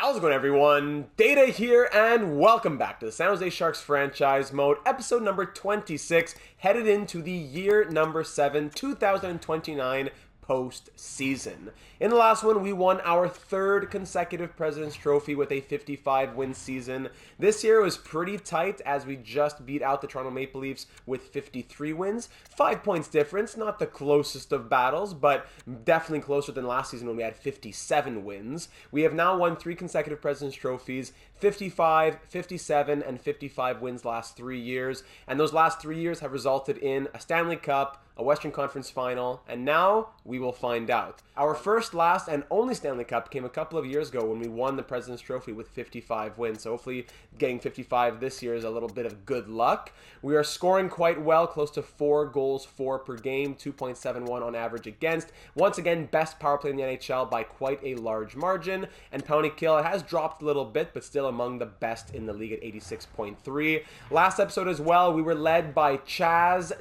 How's it going, everyone? Data here, and welcome back to the San Jose Sharks franchise mode, episode number 26, headed into the year number 7, 2029 postseason. In the last one, we won our third consecutive President's Trophy with a 55-win season. This year was pretty tight as we just beat out the Toronto Maple Leafs with 53 wins. 5 points difference, not the closest of battles, but definitely closer than last season when we had 57 wins. We have now won 3 consecutive President's Trophies, 55, 57, and 55 wins last 3 years. And those last 3 years have resulted in a Stanley Cup, a Western Conference Final, and now we will find out. Our first, last, and only Stanley Cup came a couple of years ago when we won the President's Trophy with 55 wins. So hopefully getting 55 this year is a little bit of good luck. We are scoring quite well, close to 4 goals for per game, 2.71 on average against. Once again, best power play in the NHL by quite a large margin. And penalty kill, it has dropped a little bit, but still among the best in the league at 86.3. Last episode as well, we were led by Chad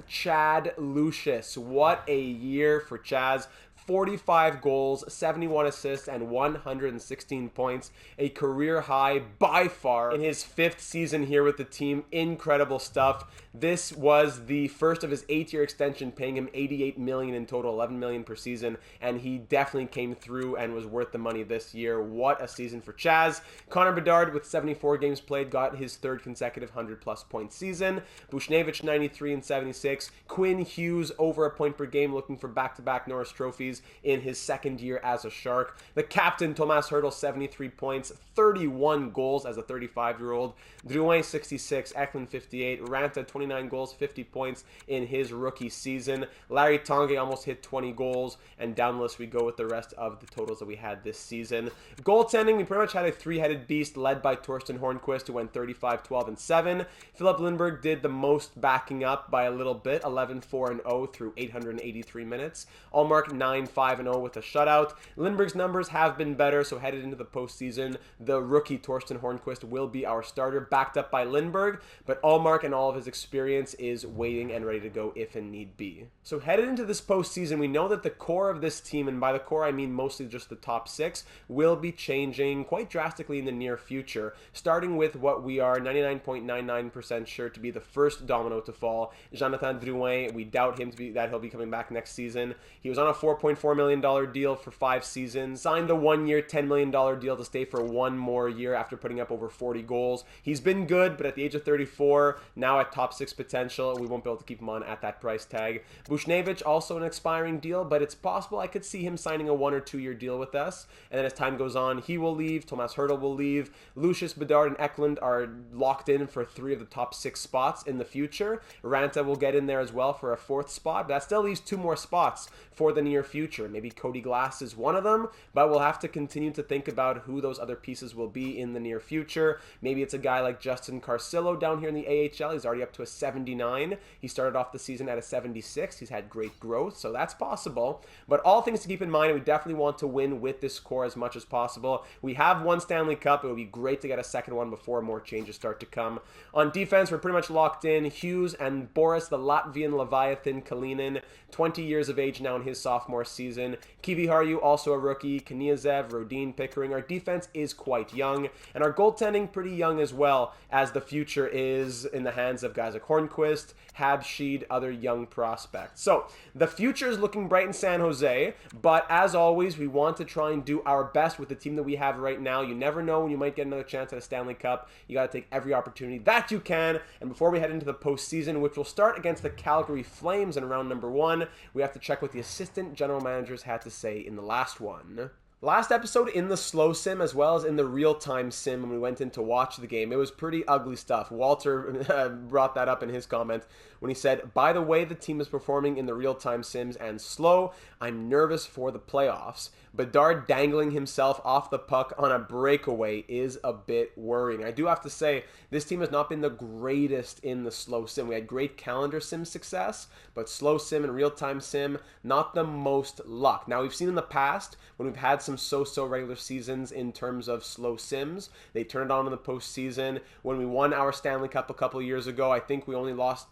Lucius. What a year for Chaz. 45 goals, 71 assists, and 116 points. A career high by far in his 5th season here with the team. Incredible stuff. This was the first of his 8-year extension, paying him $88 million in total, $11 million per season, and he definitely came through and was worth the money this year. What a season for Chaz. Connor Bedard, with 74 games played, got his 3rd consecutive 100-plus point season. Buchnevich, 93 and 76. Quinn Hughes, over a point per game, looking for back-to-back Norris trophies in his 2nd year as a Shark. The captain, Tomas Hertl, 73 points, 31 goals as a 35-year-old. Drouin, 66, Eklund, 58, Ranta, 29 goals, 50 points in his rookie season. Larry Tongue almost hit 20 goals, and down the list we go with the rest of the totals that we had this season. Goaltending, we pretty much had a 3-headed beast led by Torsten Hornquist, who went 35, 12, and 7. Philip Lindbergh did the most, backing up by a little bit, 11, 4, and 0 through 883 minutes. Allmark, 9, 5, and 0 with a shutout. Lindbergh's numbers have been better, so headed into the postseason, the rookie Torsten Hornquist will be our starter, backed up by Lindbergh, but Allmark and all of his experience is waiting and ready to go if and need be. So headed into this postseason, we know that the core of this team, and by the core I mean mostly just the top 6, will be changing quite drastically in the near future, starting with what we are 99.99% sure to be the first domino to fall, Jonathan Drouin. We doubt that he'll be coming back next season. He was on a $4.4 million deal for 5 seasons, signed a 1-year, $10 million deal to stay for 1 more year after putting up over 40 goals. He's been good, but at the age of 34, now at top 6 potential, we won't be able to keep him on at that price tag. Buchnevich, also an expiring deal, but it's possible I could see him signing a 1 or 2 year deal with us, and then as time goes on, he will leave, Tomas Hertl will leave, Lucius, Bedard, and Eklund are locked in for 3 of the top 6 spots in the future. Ranta will get in there as well for a 4th spot, but that still leaves 2 more spots for the near future. Maybe Cody Glass is one of them, but we'll have to continue to think about who those other pieces will be in the near future. Maybe it's a guy like Justin Carcillo down here in the AHL. He's already up to a 79. He started off the season at a 76. He's had great growth, so that's possible. But all things to keep in mind, we definitely want to win with this core as much as possible. We have 1 Stanley Cup. It would be great to get a 2nd one before more changes start to come. On defense, we're pretty much locked in. Hughes and Boris, the Latvian Leviathan Kalinin, 20 years of age now in his sophomore season. Kivi Harju, also a rookie. Kniazev, Rodin, Pickering. Our defense is quite young, and our goaltending pretty young as well, as the future is in the hands of guys like Hornquist, Habsheed, other young prospects. So the future is looking bright in San Jose, but as always, we want to try and do our best with the team that we have right now. You never know when you might get another chance at a Stanley Cup. You got to take every opportunity that you can. And before we head into the postseason, which will start against the Calgary Flames in round number 1, we have to check what the assistant general managers had to say in the last one. Last episode in the slow sim as well as in the real-time sim when we went in to watch the game, it was pretty ugly stuff. Walter brought that up in his comment when he said, "By the way the team is performing in the real-time sims and slow, I'm nervous for the playoffs. Bedard dangling himself off the puck on a breakaway is a bit worrying." I do have to say, this team has not been the greatest in the slow sim. We had great calendar sim success, but slow sim and real-time sim, not the most luck. Now, we've seen in the past when we've had some so-so regular seasons in terms of slow sims, they turned on in the postseason. When we won our Stanley Cup a couple years ago, I think we only lost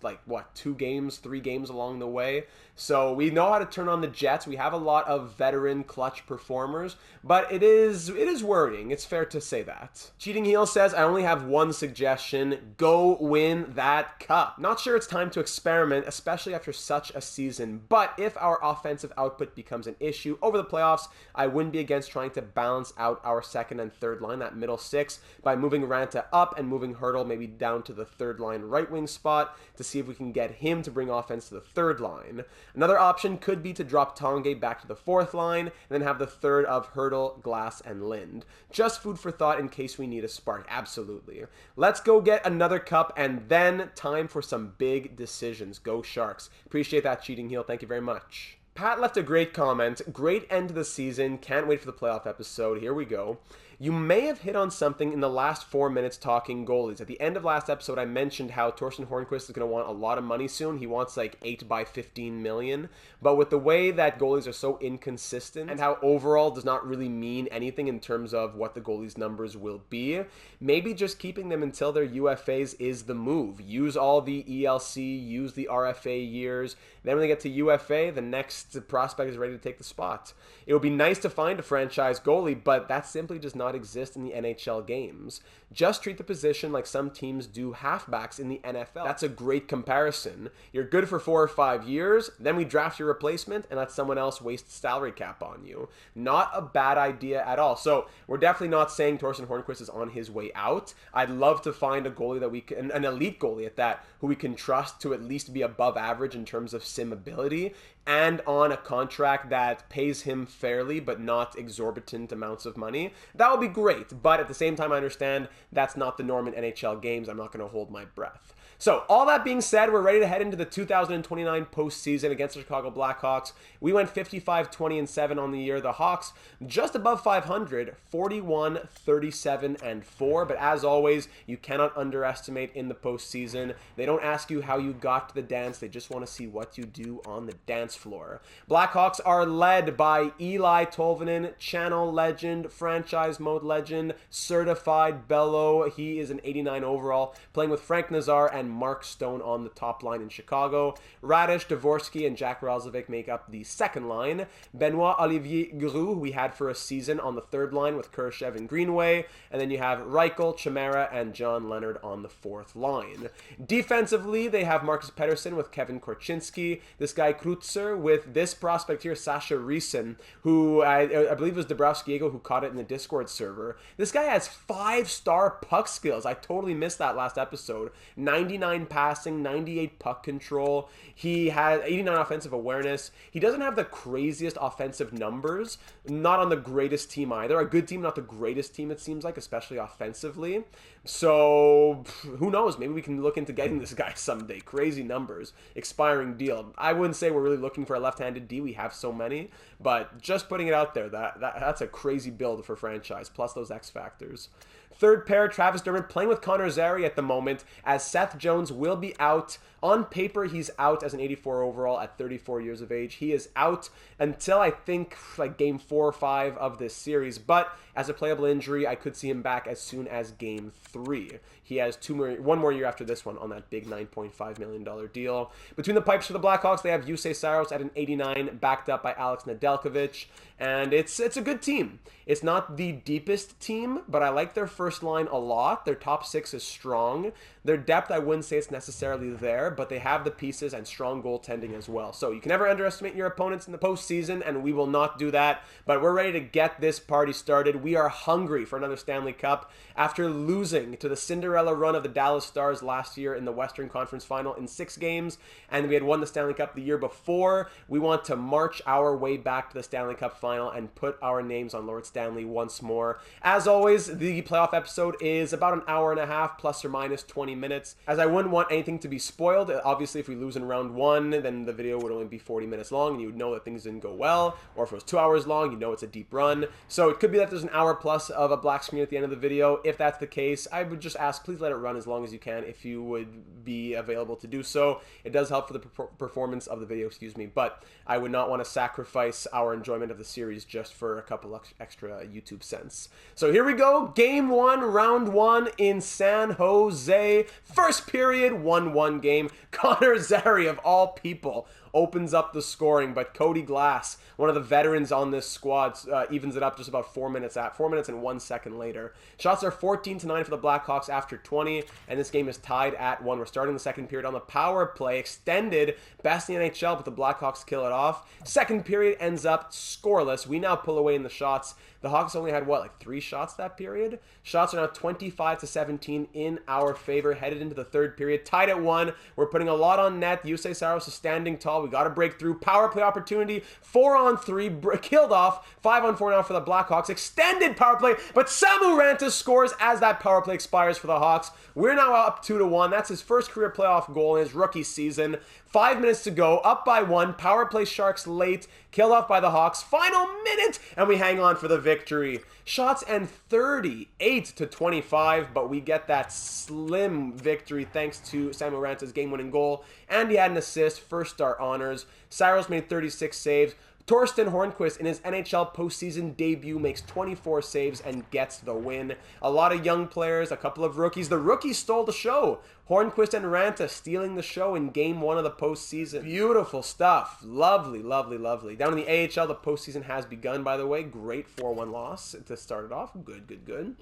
2 games, 3 games along the way. So we know how to turn on the jets. We have a lot of veteran clutch performers, but it is worrying. It's fair to say that. Cheating Heel says, I only have one suggestion: go win that cup. Not sure it's time to experiment, especially after such a season, but if our offensive output becomes an issue over the playoffs, I wouldn't be against trying to balance out our second and third line, that middle six, by moving Ranta up and moving Hurdle maybe down to the third line right wing spot to see if we can get him to bring offense to the third line. Another option could be to drop Tonge back to the fourth line and then have the third of Hurdle, Glass, and Lind. Just food for thought in case we need a spark. Absolutely. Let's go get another cup, and then time for some big decisions. Go Sharks. Appreciate that, Cheating Heel. Thank you very much. Pat left a great comment. Great end to the season. Can't wait for the playoff episode. Here we go. You may have hit on something in the last 4 minutes talking goalies. At the end of last episode, I mentioned how Torsten Hornqvist is going to want a lot of money soon. He wants like 8 by 15 million. But with the way that goalies are so inconsistent and how overall does not really mean anything in terms of what the goalies' numbers will be, maybe just keeping them until their UFAs is the move. Use all the ELC, use the RFA years. Then when they get to UFA, the next prospect is ready to take the spot. It would be nice to find a franchise goalie, but that simply does not exist in the NHL games. Just treat the position like some teams do halfbacks in the NFL. That's a great comparison. You're good for 4 or 5 years, then we draft your replacement and let someone else waste salary cap on you. Not a bad idea at all. So we're definitely not saying Torsten Hornqvist is on his way out. I'd love to find a goalie that we can, an elite goalie at that, who we can trust to at least be above average in terms of sim ability, and on a contract that pays him fairly but not exorbitant amounts of money. That would be great, but at the same time I understand that's not the norm in NHL games. I'm not going to hold my breath. So all that being said, we're ready to head into the 2029 postseason against the Chicago Blackhawks. We went 55-20-7 on the year. The Hawks just above 500, 41-37-4. But as always, you cannot underestimate in the postseason. They don't ask you how you got to the dance. They just want to see what you do on the dance floor. Blackhawks are led by Eli Tolvanen, channel legend, franchise mode legend, certified bellow. He is an 89 overall, playing with Frank Nazar and Mark Stone on the top line in Chicago. Radish, Dvorsky, and Jack Ralzovic make up the second line. Benoit Olivier Groux, who we had for a season, on the third line with Khrushchev and Greenway. And then you have Reichel, Chimera, and John Leonard on the fourth line. Defensively, they have Marcus Pettersson with Kevin Korchinski. This guy Krutzer with this prospect here, Sasha Riesen, who I believe was Dabrowski-Ego who caught it in the Discord server. This guy has 5-star puck skills. I totally missed that last episode. 99 passing, 98 puck control. He has 89 offensive awareness. He doesn't have the craziest offensive numbers. Not on the greatest team either. A good team, not the greatest team, it seems like, especially offensively. So, who knows? Maybe we can look into getting this guy someday. Crazy numbers. Expiring deal. I wouldn't say we're really looking for a left-handed D. We have so many. But just putting it out there, that's a crazy build for franchise. Plus those X factors. Third pair, Travis Dermott playing with Connor Zary at the moment, as Seth Jones will be out. On paper, he's out as an 84 overall at 34 years of age. He is out until I think like game 4 or 5 of this series, but as a playable injury, I could see him back as soon as game 3. He has one more year after this one on that big $9.5 million deal. Between the pipes for the Blackhawks, they have Jussi Saros at an 89, backed up by Alex Nedeljkovic, and it's a good team. It's not the deepest team, but I like their first line a lot. Their top 6 is strong. Their depth, I wouldn't say it's necessarily there, but they have the pieces and strong goaltending as well. So you can never underestimate your opponents in the postseason, and we will not do that. But we're ready to get this party started. We are hungry for another Stanley Cup. After losing to the Cinderella run of the Dallas Stars last year in the Western Conference Final in 6 games, and we had won the Stanley Cup the year before, we want to march our way back to the Stanley Cup Final and put our names on Lord Stanley once more. As always, the playoff episode is about an hour and a half, plus or minus 20 minutes, as I wouldn't want anything to be spoiled. Obviously, if we lose in round 1, then the video would only be 40 minutes long, and you would know that things didn't go well, or if it was 2 hours long, you know it's a deep run. So it could be that there's an hour plus of a black screen at the end of the video. If that's the case, I would just ask, please let it run as long as you can if you would be available to do so. It does help for the performance of the video, but I would not want to sacrifice our enjoyment of the series just for a couple extra YouTube cents. So here we go. Game 1, round 1 in San Jose. First period, 1-1 game. Connor Zary, of all people, opens up the scoring, but Cody Glass, one of the veterans on this squad, evens it up just about 4 minutes and 1 second later. Shots are 14-9 for the Blackhawks after 20, and this game is tied at 1. We're starting the second period on the power play, extended, best in the NHL, but the Blackhawks kill it off. Second period ends up scoreless. We now pull away in the shots. The Hawks only had, like 3 shots that period? Shots are now 25-17 in our favor, headed into the third period. Tied at 1. We're putting a lot on net. Yusei Saros is standing tall. We got to break through. Power play opportunity. 4-on-3. Killed off. 5-on-4 now for the Blackhawks. Extended power play, but Samu Ranta scores as that power play expires for the Hawks. We're now up 2-1. That's his first career playoff goal in his rookie season. 5 minutes to go, up by 1. Power play Sharks late, killed off by the Hawks. Final minute, and we hang on for the victory. Shots and 38-25, but we get that slim victory thanks to Samu Ranta's game-winning goal, and he had an assist, first star honors. Saros made 36 saves. Torsten Hornquist in his NHL postseason debut makes 24 saves and gets the win. A lot of young players, a couple of rookies. The rookies stole the show. Hornquist and Ranta stealing the show in game 1 of the postseason. Beautiful stuff. Lovely, lovely, lovely. Down in the AHL, the postseason has begun, by the way. Great 4-1 loss to start it off. Good, good, good.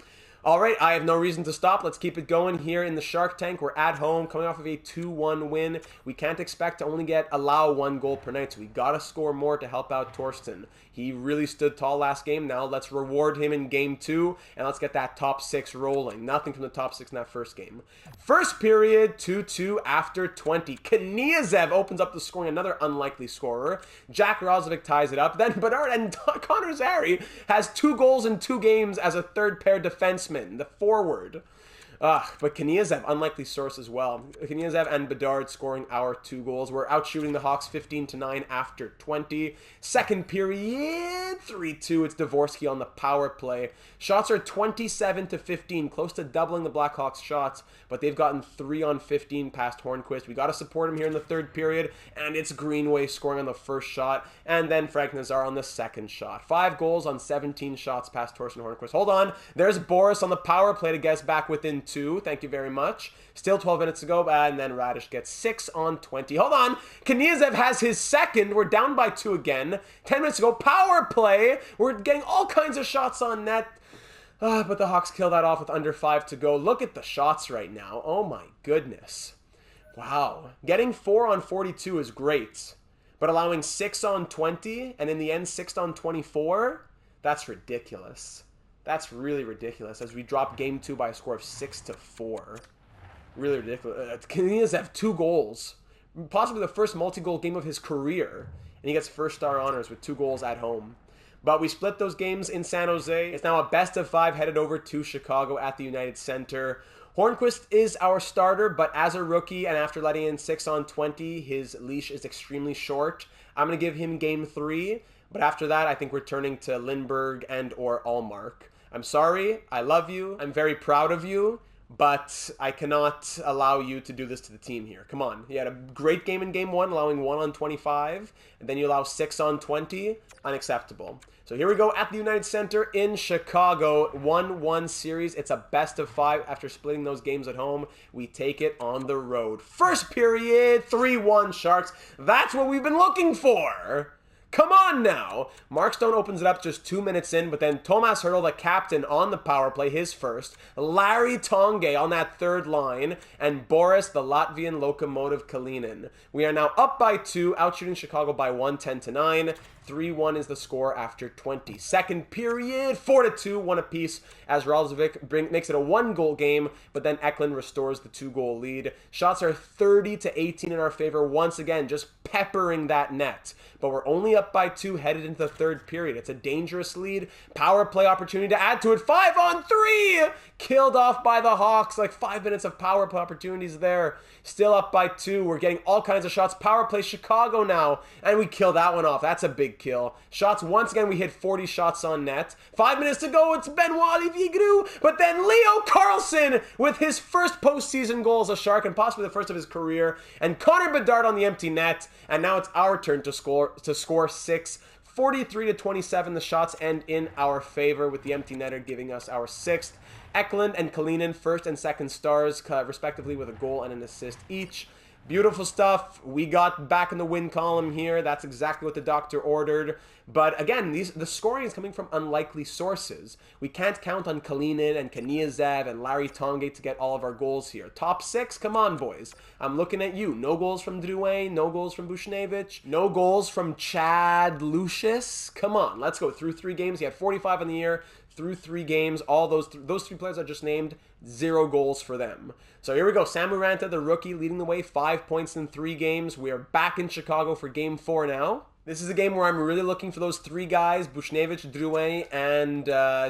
All right, I have no reason to stop. Let's keep it going here in the Shark Tank. We're at home, coming off of a 2-1 win. We can't expect to only allow 1 goal per night, so we got to score more to help out Torsten. He really stood tall last game. Now let's reward him in game 2, and let's get that top 6 rolling. Nothing from the top 6 in that first game. First period, 2-2 after 20. Kniazev opens up the scoring, another unlikely scorer. Jack Roslovic ties it up. Then Bedard and Connor Zary has 2 goals in 2 games as a third pair defenseman, the forward. But Kniazev, unlikely source as well. Kniazev and Bedard scoring our 2 goals. We're outshooting the Hawks 15-9 after 20. Second period, 3-2. It's Dvorsky on the power play. Shots are 27-15, close to doubling the Blackhawks shots, but they've gotten 3-on-15 past Hornquist. We got to support him here in the third period, and it's Greenway scoring on the first shot, and then Frank Nazar on the second shot. 5 goals on 17 shots past Torsten Hornquist. Hold on. There's Boris on the power play to get us back within 2. Thank you very much. Still 12 minutes to go, and then Radish gets 6-on-20. Hold on. Kniazev has his second. We're down by 2 again. 10 minutes to go. Power play. We're getting all kinds of shots on net. But the Hawks kill that off with under 5 to go. Look at the shots right now. Oh my goodness. Wow. Getting 4-on-42 is great. But allowing 6-on-20 and in the end 6-on-24, that's ridiculous. That's really ridiculous as we drop game 2 by a score of 6-4. Really ridiculous. Kniazev 2 goals. Possibly the first multi-goal game of his career. And he gets first star honors with 2 goals at home. But we split those games in San Jose. It's now a best of 5 headed over to Chicago at the United Center. Hornquist is our starter, but as a rookie and after letting in 6-on-20, his leash is extremely short. I'm going to give him game 3, but after that, I think we're turning to Lindbergh and or Allmark. I'm sorry. I love you. I'm very proud of you, but I cannot allow you to do this to the team here. Come on. You had a great game in game 1, allowing 1-on-25, and then you allow 6-on-20. Unacceptable. So here we go at the United Center in Chicago. 1-1 series. It's a best of 5 after splitting those games at home. We take it on the road. First period, 3-1 Sharks. That's what we've been looking for. Come on now. Mark Stone opens it up just 2 minutes in, but then Tomas Hertl, the captain, on the power play, his first. Larry Tonge on that third line, and Boris, the Latvian locomotive Kalinin. We are now up by 2, outshooting Chicago by 1, 10-9. 3-1 is the score after 20. Second period, 4-2, 1 apiece, as Ralzovic makes it a 1-goal game, but then Eklund restores the 2-goal lead. Shots are 30-18 in our favor once again, just peppering that net. But we're only up by 2 headed into the third period. It's a dangerous lead. Power play opportunity to add to it. 5-on-3! Killed off by the Hawks. Like 5 minutes of power play opportunities there. Still up by 2. We're getting all kinds of shots. Power play Chicago now. And we kill that one off. That's a big kill. Shots, once again, we hit 40 shots on net. 5 minutes to go. It's Benoit Vigneault. But then Leo Carlson with his first postseason goal as a Shark and possibly the first of his career. And Connor Bedard on the empty net. And now it's our turn to score 6. 43-27, the shots end in our favor with the empty netter giving us our 6th. Eklund and Kalinin, first and second stars, respectively, with a goal and an assist each. Beautiful stuff. We got back in the win column here. That's exactly what the doctor ordered. But again, the scoring is coming from unlikely sources. We can't count on Kalinin and Kaniazev and Larry Tongue to get all of our goals here. Top 6? Come on, boys. I'm looking at you. No goals from Drouin. No goals from Buchnevich. No goals from Chad Lucius. Come on, let's go. Through 3 games, he had 45 in the year. Through 3 games, all those 3 players I just named, 0 goals for them. So here we go. Samu Ranta, the rookie, leading the way, 5 points in 3 games. We are back in Chicago for Game 4 now. This is a game where I'm really looking for those 3 guys, Buchnevich, Drouin, and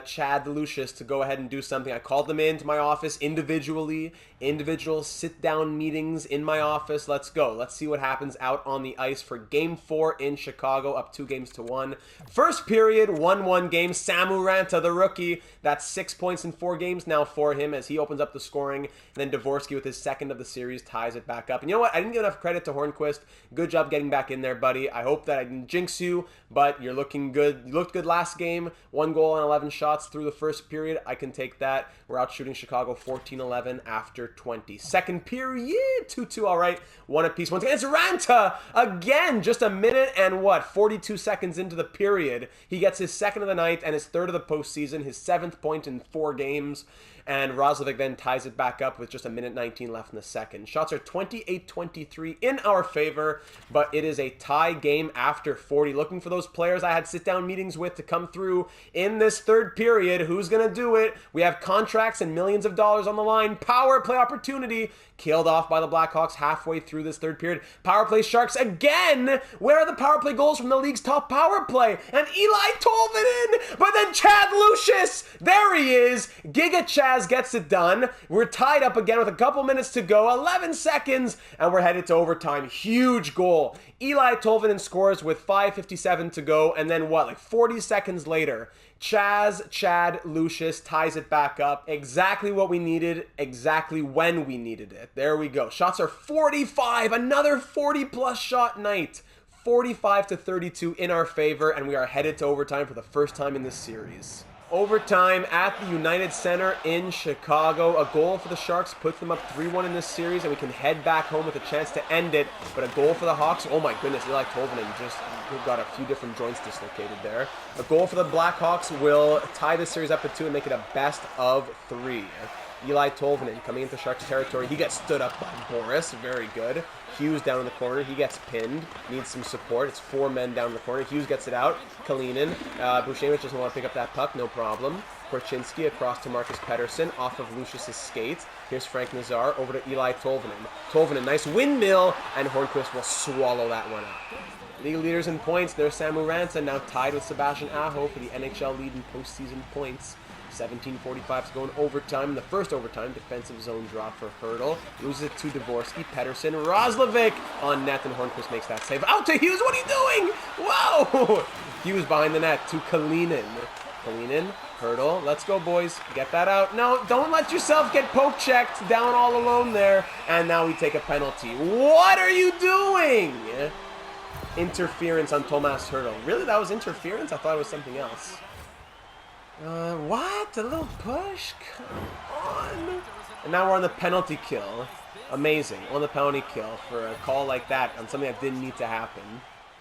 Chad Lucius, to go ahead and do something. I called them into my office individually, individual sit-down meetings in my office. Let's go. Let's see what happens out on the ice for Game 4 in Chicago, up 2-1. First period, 1-1 game. Samu Ranta, the rookie, that's 6 points in 4 games now for him as he opens up the scoring. And then Dvorsky with his second of the series ties it back up. And you know what? I didn't give enough credit to Hornquist. Good job getting back in there, buddy. I hope that I didn't jinx you, but you're looking good. You looked good last game. 1 goal on 11 shots through the first period. I can take that. We're out shooting Chicago 14-11 after 20. Second period, 2-2. All right, 1 apiece. Once again, it's Ranta again. Just a minute and 42 seconds into the period. He gets his 2nd of the night and his 3rd of the postseason, his 7th point in 4 games. And Roslovic then ties it back up with just 1:19 left in the second. Shots are 28-23 in our favor, but it is a tie game after 40. Looking for those players I had sit-down meetings with to come through in this 3rd period. Who's going to do it? We have contracts and millions of dollars on the line. Power play opportunity. Killed off by the Blackhawks halfway through this 3rd period. Power play Sharks again. Where are the power play goals from the league's top power play? And Eli Tolvanen, but then Chad Lucius. There he is. Giga Chaz gets it done. We're tied up again with a couple minutes to go. 11 seconds, and we're headed to overtime. Huge goal. Eli Tolvanen scores with 5:57 to go, and then what, like 40 seconds later, Chad Lucius ties it back up. Exactly what we needed, exactly when we needed it. There we go. Shots are 45, another 40-plus shot night. 45-32 in our favor, and we are headed to overtime for the first time in this series. Overtime at the United Center in Chicago. A goal for the Sharks puts them up 3-1 in this series, and we can head back home with a chance to end it. But a goal for the Hawks, oh my goodness, Eli Tolvanen just got a few different joints dislocated there. A goal for the Blackhawks will tie this series up to 2 and make it a best of 3. Eli Tolvanen coming into Sharks territory. He gets stood up by Boris. Very good. Hughes down in the corner. He gets pinned. Needs some support. It's 4 men down in the corner. Hughes gets it out. Kalinin. Buchnevich doesn't want to pick up that puck. No problem. Korchinski across to Marcus Pettersson off of Lucius's skates. Here's Frank Nazar over to Eli Tolvanen. Tolvanen, nice windmill, and Hornquist will swallow that one up. League leaders in points. There's Samu Ranta, now tied with Sebastian Aho for the NHL lead in postseason points. 17:45 to go in overtime. In the first overtime, defensive zone draw for Hurdle. Loses it to Dvorsky. Pettersson. Roslovic on net, and Hornquist makes that save. Out to Hughes. What are you doing? Whoa! Hughes behind the net to Kalinin. Kalinin. Hurdle. Let's go, boys. Get that out. No, don't let yourself get poke-checked down all alone there. And now we take a penalty. What are you doing? Interference on Tomas Hurdle. Really? That was interference? I thought it was something else. What? A little push? Come on. And now we're on the penalty kill. Amazing. On the penalty kill for a call like that on something that didn't need to happen.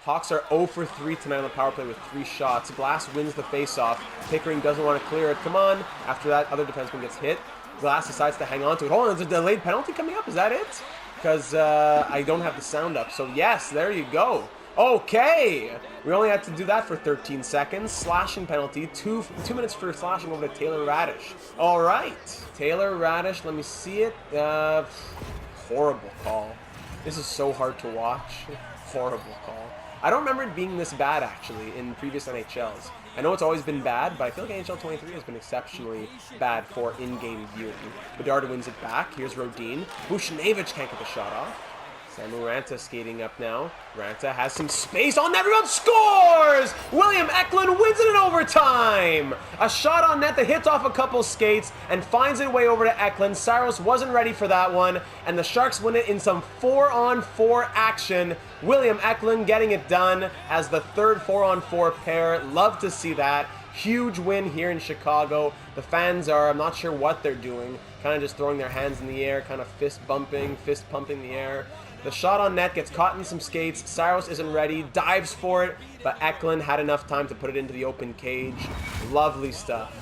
Hawks are 0 for 3 tonight on the power play with 3 shots. Glass wins the faceoff. Pickering doesn't want to clear it. Come on. After that, other defenseman gets hit. Glass decides to hang on to it. Hold on, there's a delayed penalty coming up. Is that it? Because I don't have the sound up. So yes, there you go. Okay, we only had to do that for 13 seconds. Slashing penalty, two minutes for slashing over to Taylor Radish. All right, Taylor Radish, let me see it. Horrible call. This is so hard to watch. Horrible call. I don't remember it being this bad, actually, in previous NHLs. I know it's always been bad, but I feel like NHL 23 has been exceptionally bad for in-game viewing. Bedard wins it back. Here's Rodin. Buchnevich can't get the shot off. Samu Ranta skating up now. Ranta has some space on net. Rebound, scores! William Eklund wins it in overtime! A shot on net that hits off a couple skates and finds its way over to Eklund. Saros wasn't ready for that one, and the Sharks win it in some 4-on-4 action. William Eklund getting it done as the third 4-on-4 pair. Love to see that. Huge win here in Chicago. The fans are, I'm not sure what they're doing, kind of just throwing their hands in the air, kind of fist pumping the air. The shot on net gets caught in some skates. Saros isn't ready, dives for it, but Eklund had enough time to put it into the open cage. Lovely stuff.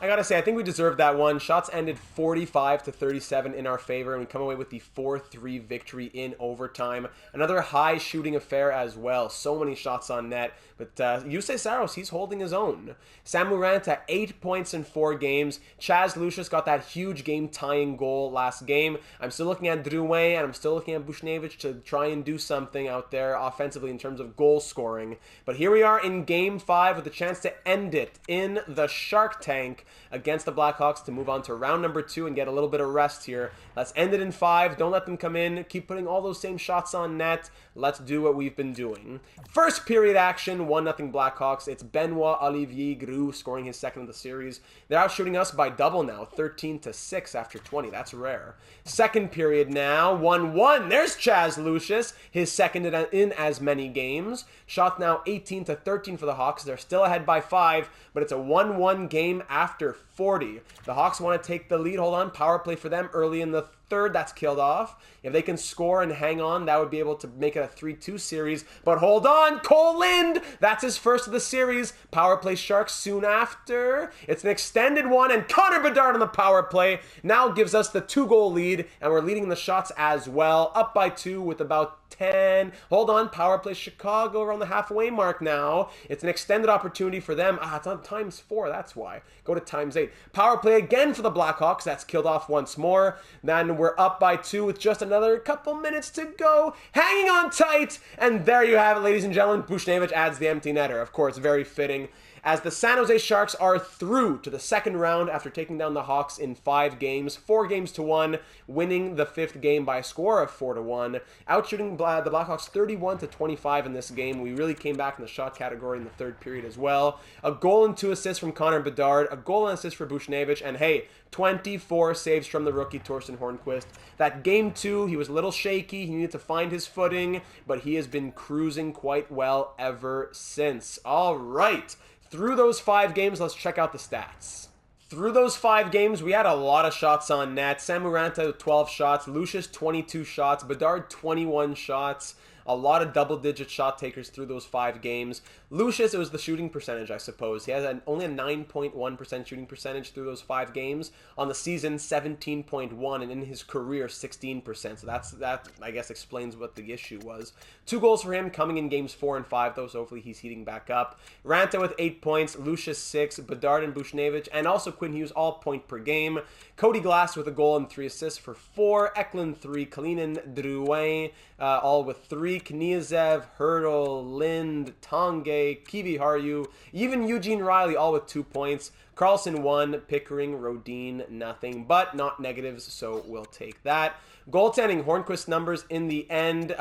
I gotta say, I think we deserved that one. Shots ended 45-37 in our favor, and we come away with the 4-3 victory in overtime. Another high shooting affair as well. So many shots on net. But Jussi Saros, he's holding his own. Samu Ranta, 8 points in 4 games. Chaz Lucius got that huge game-tying goal last game. I'm still looking at Drouin, and I'm still looking at Buchnevich to try and do something out there offensively in terms of goal scoring. But here we are in Game 5 with a chance to end it in the Shark Tank against the Blackhawks to move on to round number 2 and get a little bit of rest here. Let's end it in 5. Don't let them come in. Keep putting all those same shots on net. Let's do what we've been doing. First period action, 1-0 Blackhawks. It's Benoit Olivier Groulx scoring his second of the series. They're out shooting us by double now, 13-6 after 20. That's rare. Second period now, 1-1. There's Chaz Lucius, his second in as many games. Shots now 18-13 for the Hawks. They're still ahead by 5, but it's a 1-1 game after 40. The Hawks want to take the lead. Hold on, power play for them early in the third. That's killed off. If they can score and hang on, that would be able to make it a 3-2 series. But hold on, Cole Lind, that's his first of the series. Power play Sharks soon after. It's an extended one, and Connor Bedard on the power play now gives us the 2-goal lead, and we're leading the shots as well. Up by 2 with about 10. Hold on, power play Chicago around the halfway mark now. It's an extended opportunity for them. It's on ×4, that's why. Go to ×8. Power play again for the Blackhawks. That's killed off once more. Then we're up by 2 with just another couple minutes to go. Hanging on tight. And there you have it, ladies and gentlemen. Buchnevich adds the empty netter. Of course, very fitting, as the San Jose Sharks are through to the second round after taking down the Hawks in 5 games, 4-1, winning the 5th game by a score of 4-1, outshooting the Blackhawks 31-25 in this game. We really came back in the shot category in the third period as well. A goal and 2 assists from Connor Bedard, a goal and assist for Buchnevich, and hey, 24 saves from the rookie Torsten Hornqvist. That game 2, he was a little shaky. He needed to find his footing, but he has been cruising quite well ever since. All right. Through those 5 games, let's check out the stats. Through those 5 games, we had a lot of shots on net. Samu Ranta, 12 shots. Lucius, 22 shots. Bedard, 21 shots. A lot of double-digit shot takers through those 5 games. Lucius, it was the shooting percentage, I suppose. He has only a 9.1% shooting percentage through those 5 games. On the season, 17.1%, and in his career, 16%. So that, I guess, explains what the issue was. 2 goals for him coming in games 4 and 5, though, so hopefully he's heating back up. Ranta with 8 points, Lucius 6, Bedard and Buchnevich, and also Quinn Hughes, all point per game. Cody Glass with a goal and 3 assists for 4. Eklund 3, Kalinin, Drouin, all with 3. Kniazev, Hurdle, Lind, Tanguay, Kivi Harju, even Eugene Riley, all with 2 points. Carlson 1, Pickering, Rodin, nothing, but not negatives, so we'll take that. Goaltending, Hornqvist numbers in the end.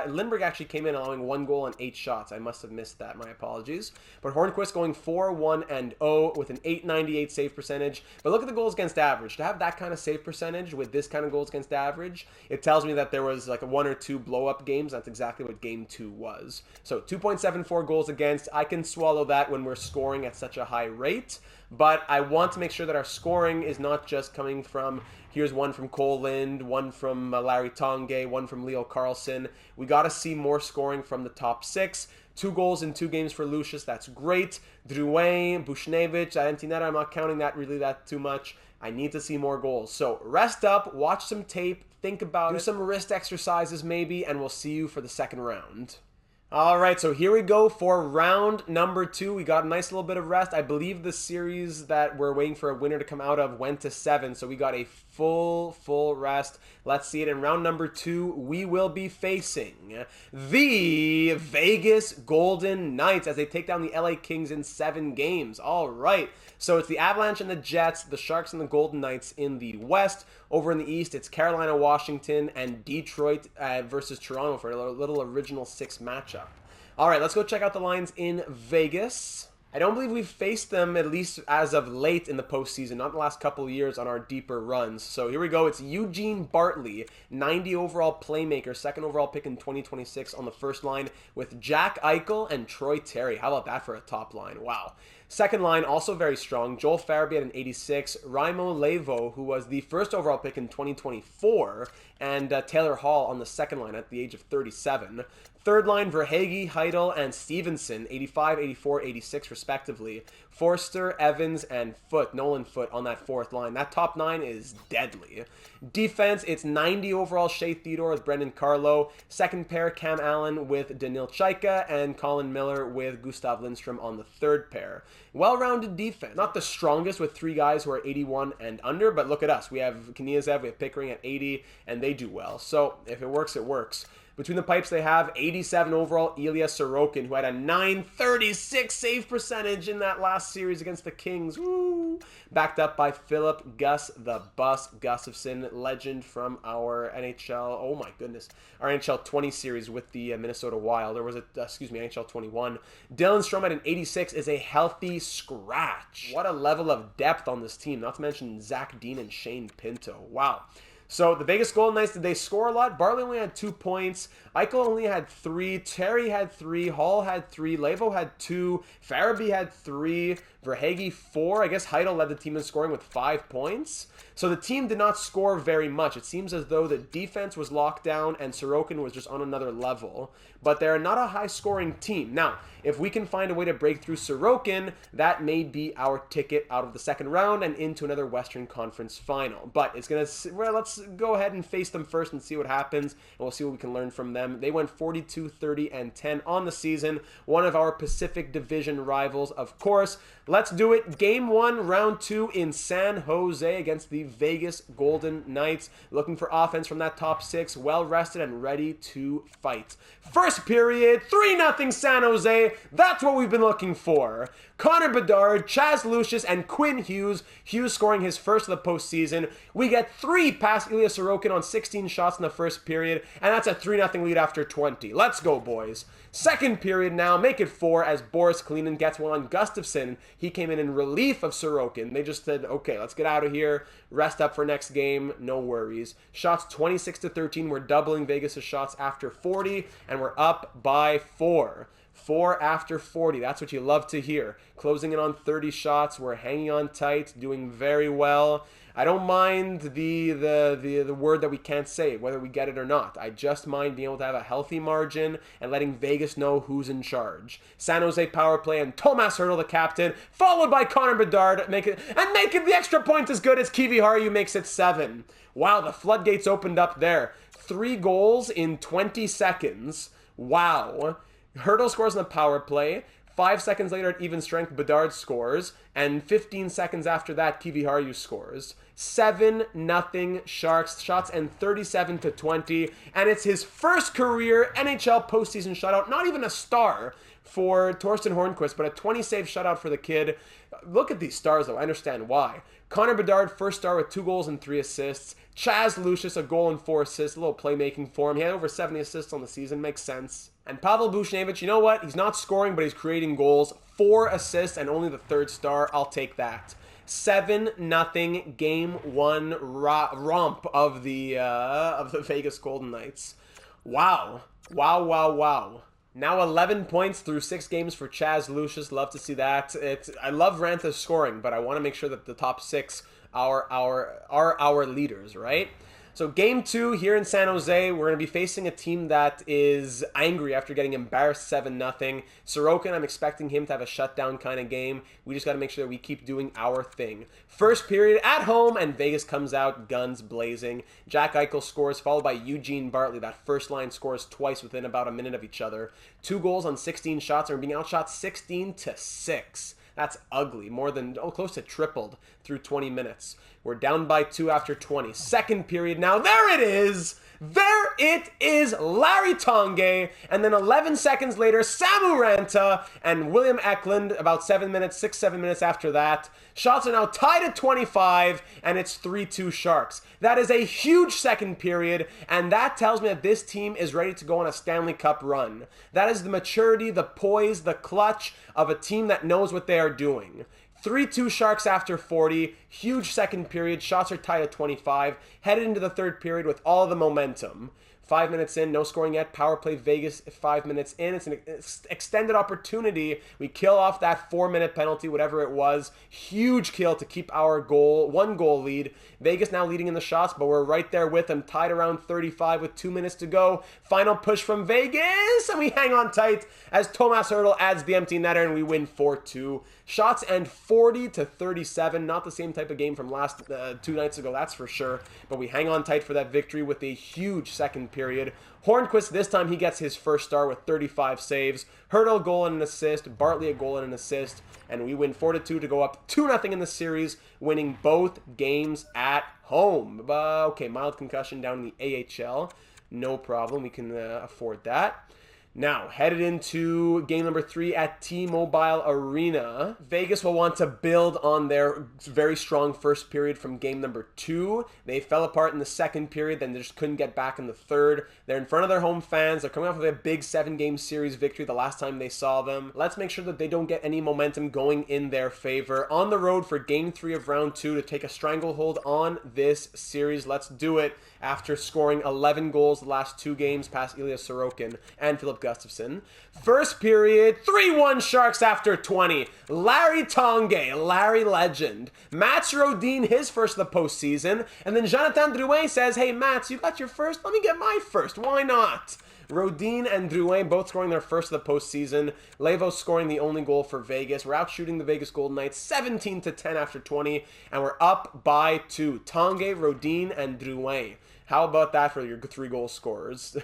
Lindbergh actually came in allowing 1 goal and 8 shots. I must have missed that. My apologies. But Hornqvist going 4-1-0 with an .898 save percentage. But look at the goals against average. To have that kind of save percentage with this kind of goals against average, it tells me that there was like 1 or 2 blow-up games. That's exactly what game 2 was. So 2.74 goals against. I can swallow that when we're scoring at such a high rate. But I want to make sure that our scoring is not just coming from, here's 1 from Cole Lind, 1 from Larry Tanguay, 1 from Leo Carlson. We got to see more scoring from the top 6. 2 goals in 2 games for Lucius. That's great. Drouin, Buchnevich, Antinetta, I'm not counting that really that too much. I need to see more goals. So rest up, watch some tape, think about it, do some wrist exercises maybe, and we'll see you for the second round. All right, so here we go for round number 2. We got a nice little bit of rest. I believe the series that we're waiting for a winner to come out of went to 7, so we got a full rest. Let's see it. In round number 2, we will be facing the Vegas Golden Knights as they take down the LA Kings in 7 games. All right, so it's the Avalanche and the Jets, the Sharks and the Golden Knights in the West. Over in the East, it's Carolina, Washington, and Detroit versus Toronto for a little original 6 matchup. All right, let's go check out the lines in Vegas. I don't believe we've faced them, at least as of late in the postseason, not the last couple of years on our deeper runs. So here we go. It's Eugene Bartley, 90 overall playmaker, second overall pick in 2026 on the first line with Jack Eichel and Troy Terry. How about that for a top line? Wow. Second line, also very strong. Joel Farabee at an 86. Raimo Levo, who was the first overall pick in 2024. And Taylor Hall on the second line at the age of 37. Third line, Verhaeghe, Heidel, and Stevenson, 85, 84, 86 respectively. Forster, Evans, and Foote, Nolan Foote on that fourth line. That top nine is deadly. Defense, it's 90 overall Shea Theodore with Brendan Carlo. Second pair, Cam Allen with Danil Chaika, and Colin Miller with Gustav Lindstrom on the third pair. Well-rounded defense. Not the strongest with three guys who are 81 and under, but look at us. We have Kniazev, we have Pickering at 80, and they do well. So if it works, it works. Between the pipes, they have 87 overall Ilya Sorokin, who had a .936 save percentage in that last series against the Kings. Woo! Backed up by Philip Gus the Bus Gustafsson, legend from our NHL, oh my goodness, our NHL 20 series with the Minnesota Wild, or was it, NHL 21. Dylan Strome at an 86 is a healthy scratch. What a level of depth on this team, not to mention Zach Dean and Shane Pinto. Wow. So the Vegas Golden Knights, did they score a lot? Barley only had 2 points. Eichel only had 3. Terry had 3. Hall had 3. Levo had 2. Farabee had 3. Verhaeghe 4. I guess Heidel led the team in scoring with 5 points. So the team did not score very much. It seems as though the defense was locked down and Sorokin was just on another level. But they're not a high-scoring team. Now, if we can find a way to break through Sorokin, that may be our ticket out of the second round and into another Western Conference final. But it's going to, well, let's go ahead and face them first and see what happens, and we'll see what we can learn from them. They went 42, 30, and 10 on the season. One of our Pacific Division rivals, of course. Let's do it. Game 1, round 2 in San Jose against the Vegas Golden Knights. Looking for offense from that top 6, well-rested and ready to fight. First period, 3-0 San Jose. That's what we've been looking for. Connor Bedard, Chaz Lucius, and Quinn Hughes. Hughes scoring his first of the postseason. We get 3 past Ilya Sorokin on 16 shots in the first period, and that's a 3-0 lead after 20. Let's go, boys. Second period now, make it 4 as Boris Kalinin gets one on Gustafsson. He came in relief of Sorokin. They just said, okay, let's get out of here, rest up for next game, no worries. Shots 26-13, we're doubling Vegas' shots after 40, and we're up by 4. 4 after 40, that's what you love to hear. Closing in on 30 shots, we're hanging on tight, doing very well. I don't mind the word that we can't say, whether we get it or not. I just mind being able to have a healthy margin and letting Vegas know who's in charge. San Jose power play and Tomas Hertl, the captain, followed by Connor Bedard, making the extra point as good as Kivi Haru makes it 7. Wow, the floodgates opened up there. 3 goals in 20 seconds. Wow. Hertl scores on the power play. 5 seconds later at even strength, Bedard scores. And 15 seconds after that, Kivi Haru scores. 7-0 Sharks. Shots and 37-20. And it's his first career NHL postseason shutout. Not even a star for Torsten Hornquist, but a 20-save shutout for the kid. Look at these stars, though. I understand why. Connor Bedard, first star with 2 goals and 3 assists. Chaz Lucius, a goal and 4 assists. A little playmaking for him. He had over 70 assists on the season. Makes sense. And Pavel Buchnevich, you know what? He's not scoring, but he's creating goals. 4 assists and only the 3rd star. I'll take that. 7-0 Game 1 romp of the Vegas Golden Knights. Wow. Wow, wow, wow. Now 11 points through 6 games for Chaz Lucius. Love to see that. I love Rantha's scoring, but I want to make sure that the top 6 are our leaders, right? So game 2 here in San Jose, we're going to be facing a team that is angry after getting embarrassed 7-0. Sorokin, I'm expecting him to have a shutdown kind of game. We just got to make sure that we keep doing our thing. First period at home, and Vegas comes out guns blazing. Jack Eichel scores, followed by Eugene Bartley. That first line scores twice within about a minute of each other. 2 goals on 16 shots, and we're being outshot 16-6. That's ugly. More than, close to tripled through 20 minutes. We're down by 2 after 20. Second period now. There it is! There it is, Larry Tanguay, and then 11 seconds later, Samu Ranta and William Eklund, about 7 minutes, 6-7 minutes after that. Shots are now tied at 25, and it's 3-2 Sharks. That is a huge second period, and that tells me that this team is ready to go on a Stanley Cup run. That is the maturity, the poise, the clutch of a team that knows what they are doing. 3-2 Sharks after 40, huge second period, shots are tied at 25, headed into the third period with all the momentum. 5 minutes in, no scoring yet, power play Vegas 5 minutes in, it's an extended opportunity. We kill off that 4-minute penalty, whatever it was. Huge kill to keep our goal, 1-goal lead. Vegas now leading in the shots, but we're right there with them, tied around 35 with 2 minutes to go. Final push from Vegas, and we hang on tight as Thomas Hertl adds the empty netter, and we win 4-2. Shots end 40-37, not the same type of game from last 2 nights ago, that's for sure. But we hang on tight for that victory with a huge second period. Hornquist, this time he gets his first star with 35 saves. Hertl, goal and an assist. Bartley, a goal and an assist. And we win 4-2 to go up 2-0 in the series, winning both games at home. Okay, mild concussion down in the AHL. No problem, we can afford that. Now, headed into game number 3 at T-Mobile Arena. Vegas will want to build on their very strong first period from game number 2. They fell apart in the second period, then they just couldn't get back in the third. They're in front of their home fans. They're coming off of a big 7-game series victory the last time they saw them. Let's make sure that they don't get any momentum going in their favor. On the road for game 3 of round 2 to take a stranglehold on this series. Let's do it after scoring 11 goals the last 2 games past Ilya Sorokin and Philip Gustafsson. First period, 3-1 Sharks after 20. Larry Tanguay, Larry legend. Mats Rodin, his first of the postseason. And then Jonathan Drouin says, hey Mats, you got your first? Let me get my first. Why not? Rodin and Drouin both scoring their first of the postseason. Levo scoring the only goal for Vegas. We're out shooting the Vegas Golden Knights 17-10 after 20. And we're up by 2. Tanguay, Rodin, and Drouin. How about that for your 3-goal scorers?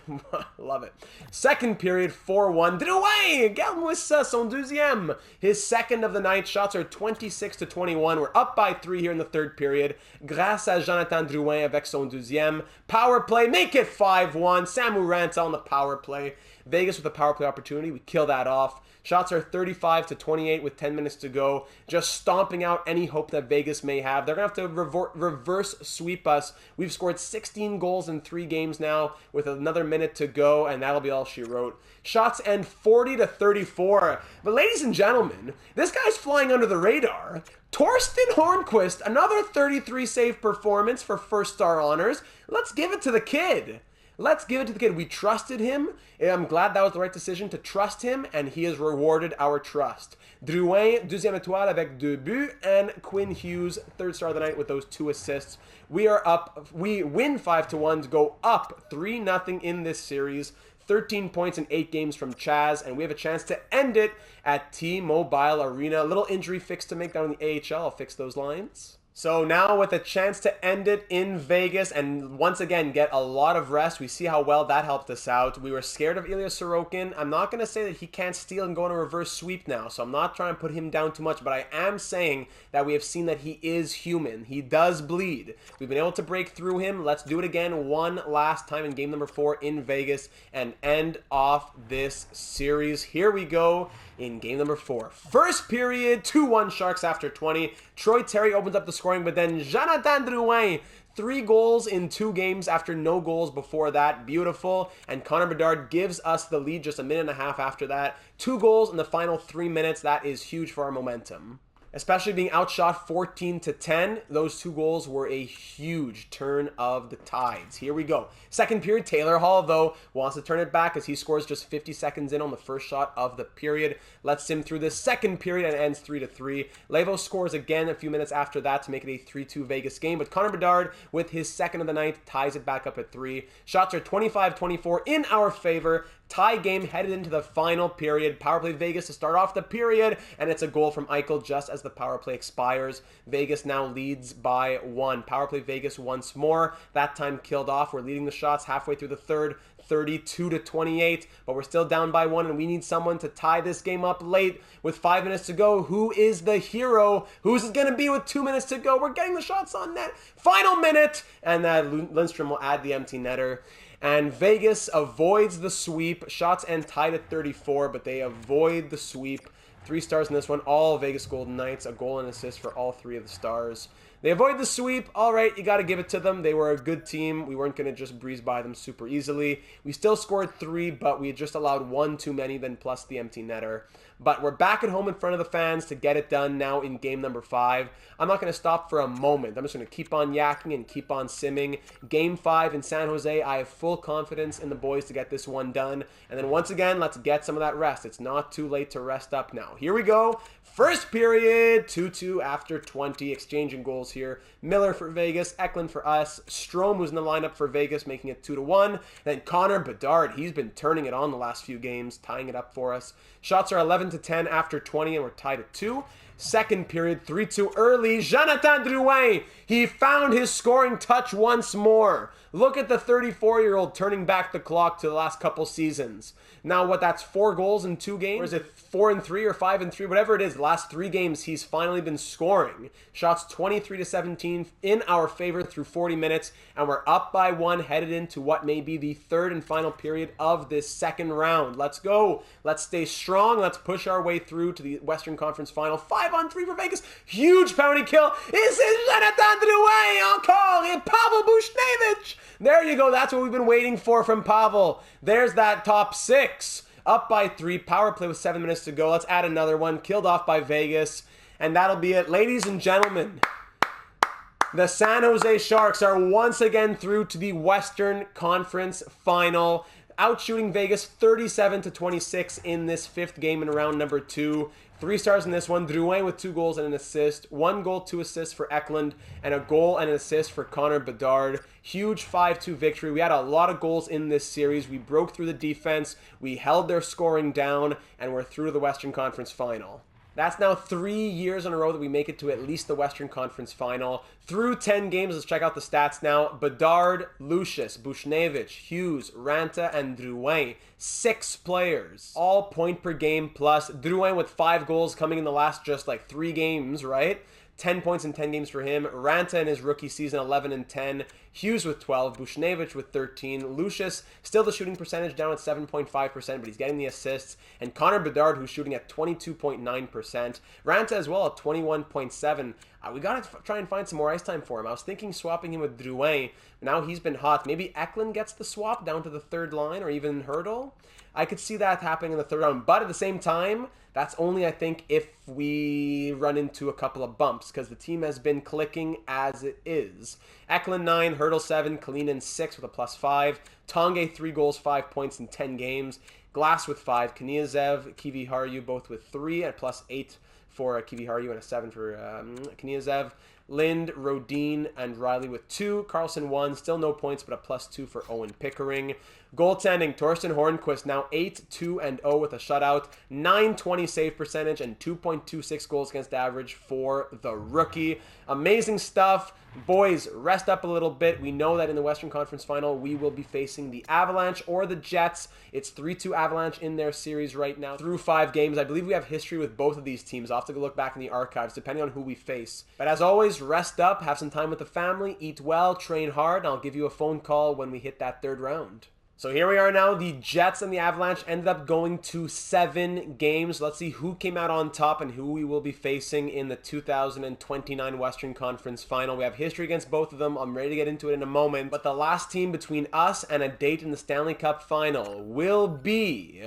Love it. Second period, 4-1. Drouin! Gagne son deuxième. His second of the night. Shots are 26-21. We're up by 3 here in the third period. Grâce à Jonathan Drouin avec son deuxième. Power play, make it 5-1. Samu Ranta on the power play. Vegas with a power play opportunity. We kill that off. Shots are 35-28 with 10 minutes to go. Just stomping out any hope that Vegas may have. They're going to have to reverse sweep us. We've scored 16 goals in 3 games now with another minute to go, and that'll be all she wrote. Shots end 40-34. But ladies and gentlemen, this guy's flying under the radar. Torsten Hornquist, another 33 save performance for first star honors. Let's give it to the kid. Let's give it to the kid. We trusted him. I'm glad that was the right decision to trust him, and he has rewarded our trust. Drouin, deuxième étoile avec 2 buts, and Quinn Hughes, third star of the night with those 2 assists. We are up. We win 5-1 to go up 3-0 in this series. 13 points in 8 games from Chaz, and we have a chance to end it at T-Mobile Arena. A little injury fix to make down in the AHL. I'll fix those lines. So now with a chance to end it in Vegas and once again get a lot of rest, we see how well that helped us out. We were scared of Ilya Sorokin. I'm not going to say that he can't steal and go on a reverse sweep now, so I'm not trying to put him down too much, but I am saying that we have seen that he is human. He does bleed. We've been able to break through him. Let's do it again one last time in game number 4 in Vegas and end off this series. Here we go in game number 4. First period, 2-1 Sharks after 20. Troy Terry opens up the scoring, but then Jonathan Drouin, 3 goals in 2 games after no goals before that. Beautiful. And Connor Bedard gives us the lead just a minute and a half after that. 2 goals in the final 3 minutes. That is huge for our momentum. Especially being outshot 14-10, those 2 goals were a huge turn of the tides. Here we go. Second period, Taylor Hall, though, wants to turn it back as he scores just 50 seconds in on the first shot of the period. Lets him through the second period and ends 3-3. Levo scores again a few minutes after that to make it a 3-2 Vegas game, but Connor Bedard, with his second of the night, ties it back up at 3. Shots are 25-24 in our favor. Tie game headed into the final period. Power play Vegas to start off the period, and it's a goal from Eichel just as the power play expires. Vegas now leads by 1. Power play Vegas once more. That time killed off. We're leading the shots halfway through the third, 32-28, but we're still down by 1, and we need someone to tie this game up late with 5 minutes to go. Who is the hero? Who's it going to be with 2 minutes to go? We're getting the shots on net. Final minute, and Lindstrom will add the empty netter. And Vegas avoids the sweep. Shots end tied at 34, but they avoid the sweep. 3 stars in this one. All Vegas Golden Knights. A goal and assist for all 3 of the stars. They avoid the sweep. All right, you got to give it to them. They were a good team. We weren't going to just breeze by them super easily. We still scored 3, but we had just allowed 1 too many, then plus the empty netter. But we're back at home in front of the fans to get it done now in game number 5. I'm not going to stop for a moment. I'm just going to keep on yakking and keep on simming. Game 5 in San Jose, I have full confidence in the boys to get this one done. And then once again, let's get some of that rest. It's not too late to rest up now. Here we go. First period, 2-2 after 20. Exchanging goals here. Miller for Vegas, Eklund for us. Strome was in the lineup for Vegas, making it 2-1. Then Connor Bedard, he's been turning it on the last few games, tying it up for us. Shots are 11-10 after 20, and we're tied at 2. Second period, 3-2 early. Jonathan Drouin, he found his scoring touch once more. Look at the 34-year-old turning back the clock to the last couple seasons. Now, what, that's 4 goals in 2 games? Or is it 4-3 or 5-3? Whatever it is, the last 3 games, he's finally been scoring. Shots 23-17 in our favor through 40 minutes, and we're up by 1, headed into what may be the third and final period of this second round. Let's go. Let's stay strong. Let's push our way through to the Western Conference Final. 5-on-3 for Vegas. Huge penalty kill. This is Jonathan Drouin encore and Pavel Buchnevich. There you go. That's what we've been waiting for from Pavel. There's that top 6. Up by 3. Power play with 7 minutes to go. Let's add another one. Killed off by Vegas. And that'll be it. Ladies and gentlemen, the San Jose Sharks are once again through to the Western Conference Final. Outshooting Vegas 37-26 in this 5th game in round number 2. 3 stars in this one. Drouin with 2 goals and an assist. 1 goal, 2 assists for Eklund. And a goal and an assist for Connor Bedard. Huge 5-2 victory. We had a lot of goals in this series. We broke through the defense. We held their scoring down. And we're through to the Western Conference Final. That's now 3 years in a row that we make it to at least the Western Conference Final. Through 10 games, let's check out the stats now. Bedard, Lucius, Buchnevich, Hughes, Ranta, and Drouin. 6 players. All point per game plus. Drouin with 5 goals coming in the last just like 3 games, right? 10 points in 10 games for him. Ranta in his rookie season, 11-10. Hughes with 12. Buchnevich with 13. Lucius, still the shooting percentage down at 7.5%, but he's getting the assists. And Connor Bedard, who's shooting at 22.9%. Ranta as well at 21.7%. We got to try and find some more ice time for him. I was thinking swapping him with Drouin. Now he's been hot. Maybe Eklund gets the swap down to the 3rd line, or even Hurdle. I could see that happening in the 3rd round. But at the same time, that's only, I think, if we run into a couple of bumps, because the team has been clicking as it is. Eklund 9, Hurdle 7, Kalinin 6 with a +5. Tanguay 3 goals, 5 points in 10 games. Glass with 5. Kniazev, Kiviharju both with 3 at +8 for Kiviharju and a 7 for Kniazev. Lind, Rodin, and Riley with 2. Carlson 1. Still no points, but a +2 for Owen Pickering. Goaltending, Torsten Hornquist now 8-2-0 with a shutout. 920 save percentage and 2.26 goals against average for the rookie. Amazing stuff. Boys, rest up a little bit. We know that in the Western Conference Final, we will be facing the Avalanche or the Jets. It's 3-2 Avalanche in their series right now through 5 games. I believe we have history with both of these teams. I'll have to go look back in the archives, depending on who we face. But as always, rest up, have some time with the family, eat well, train hard, and I'll give you a phone call when we hit that 3rd round. So here we are now. The Jets and the Avalanche ended up going to 7 games. Let's see who came out on top and who we will be facing in the 2029 Western Conference Final. We have history against both of them. I'm ready to get into it in a moment. But the last team between us and a date in the Stanley Cup Final will be,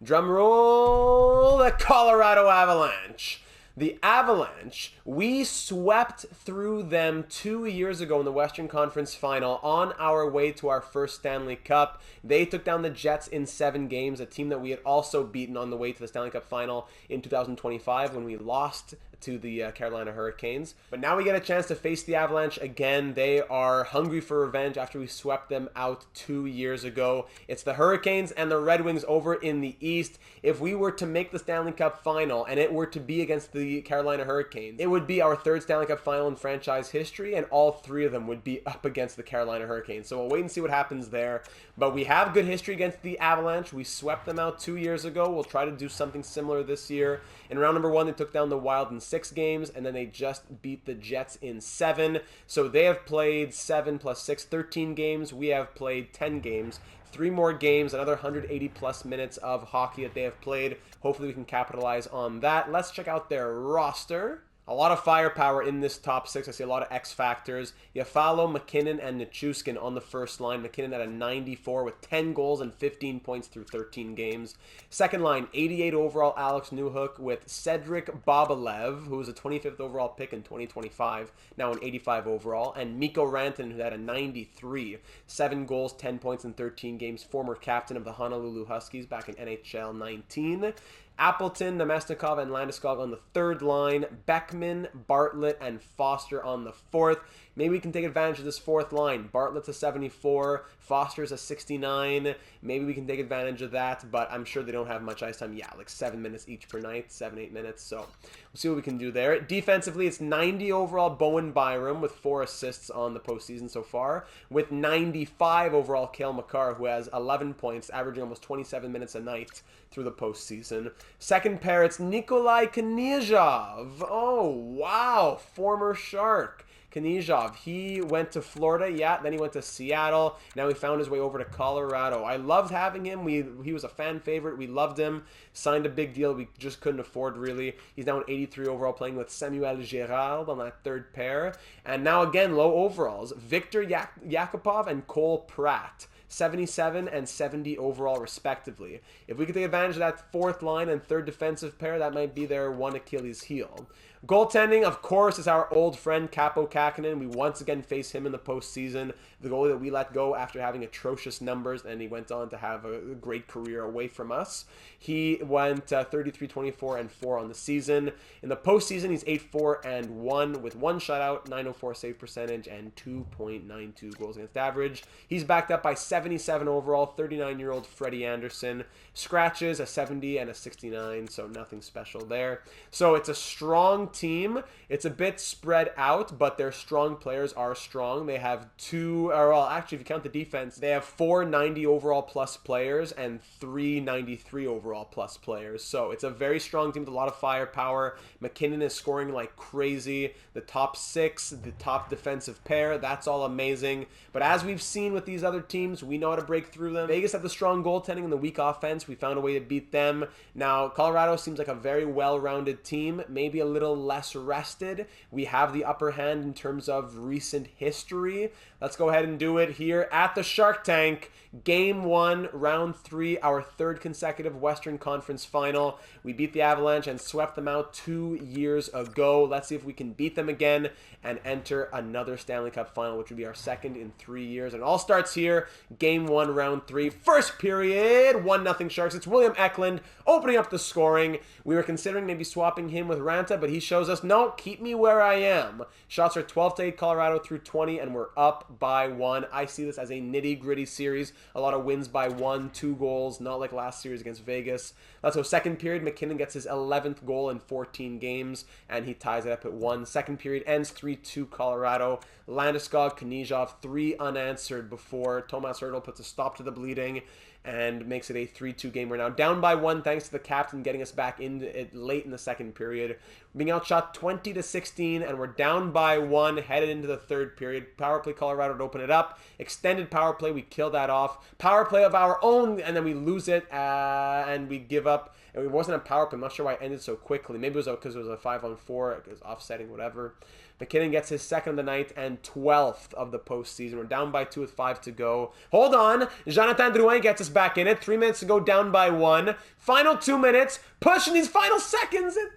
drumroll, the Colorado Avalanche. The Avalanche, we swept through them 2 years ago in the Western Conference Final on our way to our first Stanley Cup. They took down the Jets in 7 games, a team that we had also beaten on the way to the Stanley Cup Final in 2025 when we lost to the Carolina Hurricanes. But now we get a chance to face the Avalanche again. They are hungry for revenge after we swept them out 2 years ago. It's the Hurricanes and the Red Wings over in the East. If we were to make the Stanley Cup final and it were to be against the Carolina Hurricanes, it would be our third Stanley Cup final in franchise history, and all three of them would be up against the Carolina Hurricanes. So we'll wait and see what happens there. But we have good history against the Avalanche. We swept them out 2 years ago. We'll try to do something similar this year. In round number 1, they took down the Wild in 6 games, and then they just beat the Jets in 7. So they have played 7 plus 6, 13 games. We have played 10 games. 3 more games, another 180 plus minutes of hockey that they have played. Hopefully we can capitalize on that. Let's check out their roster. A lot of firepower in this top 6. I see a lot of X factors. Yafalo, McKinnon, and Nichushkin on the first line. McKinnon at a 94 with 10 goals and 15 points through 13 games. Second line, 88 overall Alex Newhook with Cedric Bobalev, who was a 25th overall pick in 2025, now an 85 overall, and Mikko Rantanen, who had a 93. 7 goals, 10 points in 13 games. Former captain of the Honolulu Huskies back in NHL 19. Appleton, Nemesnikov, and Landeskog on the third line. Beckman, Bartlett, and Foster on the fourth. Maybe we can take advantage of this fourth line. Bartlett's a 74. Foster's a 69. Maybe we can take advantage of that, but I'm sure they don't have much ice time. Yeah, like 7 minutes each per night, 7-8 minutes. So we'll see what we can do there. Defensively, it's 90 overall Bowen Byram with 4 assists on the postseason so far. With 95 overall Cale Makar, who has 11 points, averaging almost 27 minutes a night through the postseason. Second pair, it's Nikolai Knyzhov. Oh, wow. Former Shark. Knyzhov, he went to Florida, yeah, then he went to Seattle, now he found his way over to Colorado. I loved having him. He was a fan favorite. We loved him. Signed a big deal we just couldn't afford, really. He's now an 83 overall, playing with Samuel Girard on that third pair. And now again, low overalls, Victor Yakupov and Cole Pratt. 77 and 70 overall respectively. If we could take advantage of that fourth line and third defensive pair, that might be their one Achilles heel. Goaltending, of course, is our old friend Capo Kakinen. We once again face him in the postseason. The goalie that we let go after having atrocious numbers, and he went on to have a great career away from us. He went 33, 24, and 4 on the season. In the postseason, he's 8-4 and 1 with 1 shutout, 904 save percentage, and 2.92 goals against average. He's backed up by 77 overall, 39-year-old Freddie Anderson. Scratches, a 70 and a 69, so nothing special there. So it's a strong team. It's a bit spread out, but their strong players are strong. They have actually, if you count the defense, they have 4 90 overall plus players and 3 93 overall plus players. So it's a very strong team with a lot of firepower. McKinnon is scoring like crazy. The top 6, the top defensive pair, that's all amazing. But as we've seen with these other teams, we know how to break through them. Vegas had the strong goaltending and the weak offense. We found a way to beat them. Now, Colorado seems like a very well-rounded team, maybe a little less rested. We have the upper hand in terms of recent history. Let's go ahead and do it here at the Shark Tank. Game 1, Round 3, our third consecutive Western Conference final. We beat the Avalanche and swept them out 2 years ago. Let's see if we can beat them again and enter another Stanley Cup final, which would be our second in 3 years. And it all starts here. Game 1, Round 3. First period, 1-0 Sharks. It's William Eklund opening up the scoring. We were considering maybe swapping him with Ranta, but he shows us, no, keep me where I am. Shots are 12-8 Colorado through 20, and we're up by 1. I see this as a nitty-gritty series. A lot of wins by 1, 2 goals, not like last series against Vegas. Let's go second period. McKinnon gets his 11th goal in 14 games, and he ties it up at 1. Second period ends 3-2 Colorado. Landeskog, Knyzhov, 3 unanswered before Tomas Hertl puts a stop to the bleeding and makes it a 3-2 game. We're now down by 1 thanks to the captain getting us back in it late in the second period. We're being outshot 20-16, and we're down by 1 headed into the third period. Power play Colorado to open it up. Extended power play, we kill that off. Power play of our own, and then we lose it, and we give up. And it wasn't a power play. I'm not sure why it ended so quickly. Maybe it was because it was a 5-on-4. It was offsetting, whatever. McKinnon gets his 2nd of the night and 12th of the postseason. We're down by 2 with 5 to go. Hold on. Jonathan Drouin gets us back in it. 3 minutes to go, down by 1. Final 2 minutes. Pushing these final seconds. It's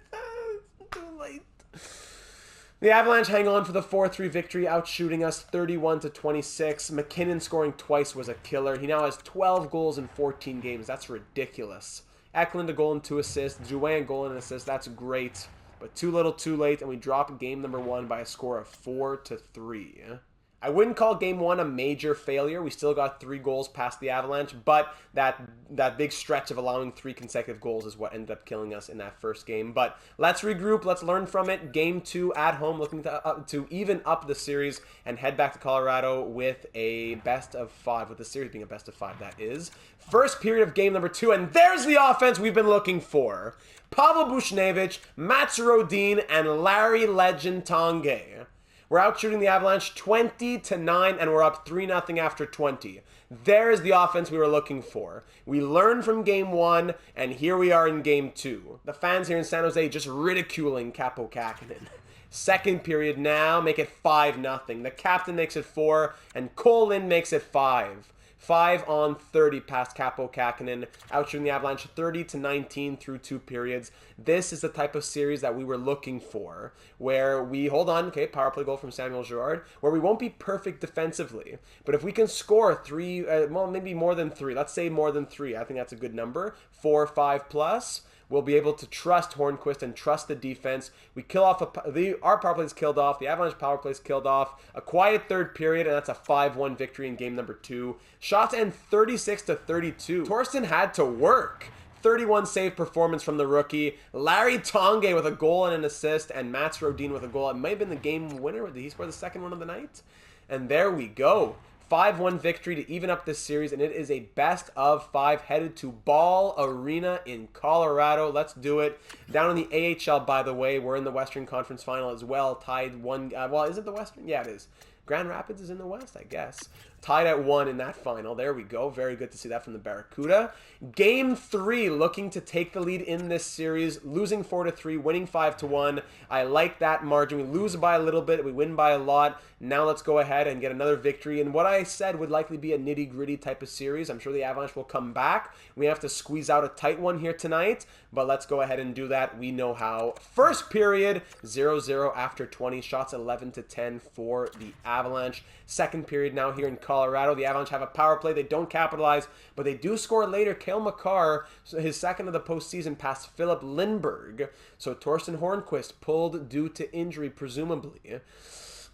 too late. The Avalanche hang on for the 4-3 victory, outshooting us 31-26. McKinnon scoring twice was a killer. He now has 12 goals in 14 games. That's ridiculous. Eklund a goal and 2 assists. Drouin a goal and an assist. That's great. But too little, too late, and we drop game number 1 by a score of 4-3. I wouldn't call game 1 a major failure. We still got 3 goals past the Avalanche, but that big stretch of allowing 3 consecutive goals is what ended up killing us in that first game. But let's regroup. Let's learn from it. Game 2 at home, looking to even up the series and head back to Colorado with a best of 5, with the series being a best of 5, that is. First period of game number 2, and there's the offense we've been looking for. Pavel Buchnevich, Mats Rodin, and Larry Legend Tanguay. We're out shooting the Avalanche 20-9, and we're up 3-0 after 20. There's the offense we were looking for. We learned from game 1, and here we are in game 2. The fans here in San Jose just ridiculing Kaapo Kähkönen. Second period now, make it 5-0. The captain makes it 4, and Cole Lind makes it 5. 5 on 30 past Kaapo Kähkönen, outshooting the Avalanche 30-19 through 2 periods. This is the type of series that we were looking for, where we, hold on, okay, power play goal from Samuel Girard, where we won't be perfect defensively, but if we can score 3, well, maybe more than 3, let's say more than 3, I think that's a good number, 4 or 5 plus, we'll be able to trust Hornqvist and trust the defense. We kill off, our power play is killed off, the Avalanche power play is killed off, a quiet third period, and that's a 5-1 victory in game number 2. Shots end 36-32. Torsten had to work. 31 save performance from the rookie. Larry Tanguay with a goal and an assist, and Mats Rodin with a goal. It may have been the game winner. Did he score the second one of the night? And there we go. 5-1 victory to even up this series, and it is a best of 5 headed to Ball Arena in Colorado. Let's do it. Down in the AHL, by the way, we're in the Western Conference Final as well. Tied 1, well, is it the Western? Yeah, it is. Grand Rapids is in the West, I guess. Tied at 1 in that final. There we go. Very good to see that from the Barracuda. Game 3, looking to take the lead in this series. Losing 4-3, winning 5-1. I like that margin. We lose by a little bit. We win by a lot. Now let's go ahead and get another victory. And what I said would likely be a nitty-gritty type of series. I'm sure the Avalanche will come back. We have to squeeze out a tight one here tonight. But let's go ahead and do that. We know how. First period, 0-0 after 20. Shots 11-10 for the Avalanche. Second period now here in Colorado. The Avalanche have a power play. They don't capitalize, but they do score later. Cale Makar, his second of the postseason, past Philip Lindberg. So Torsten Hornqvist pulled due to injury, presumably.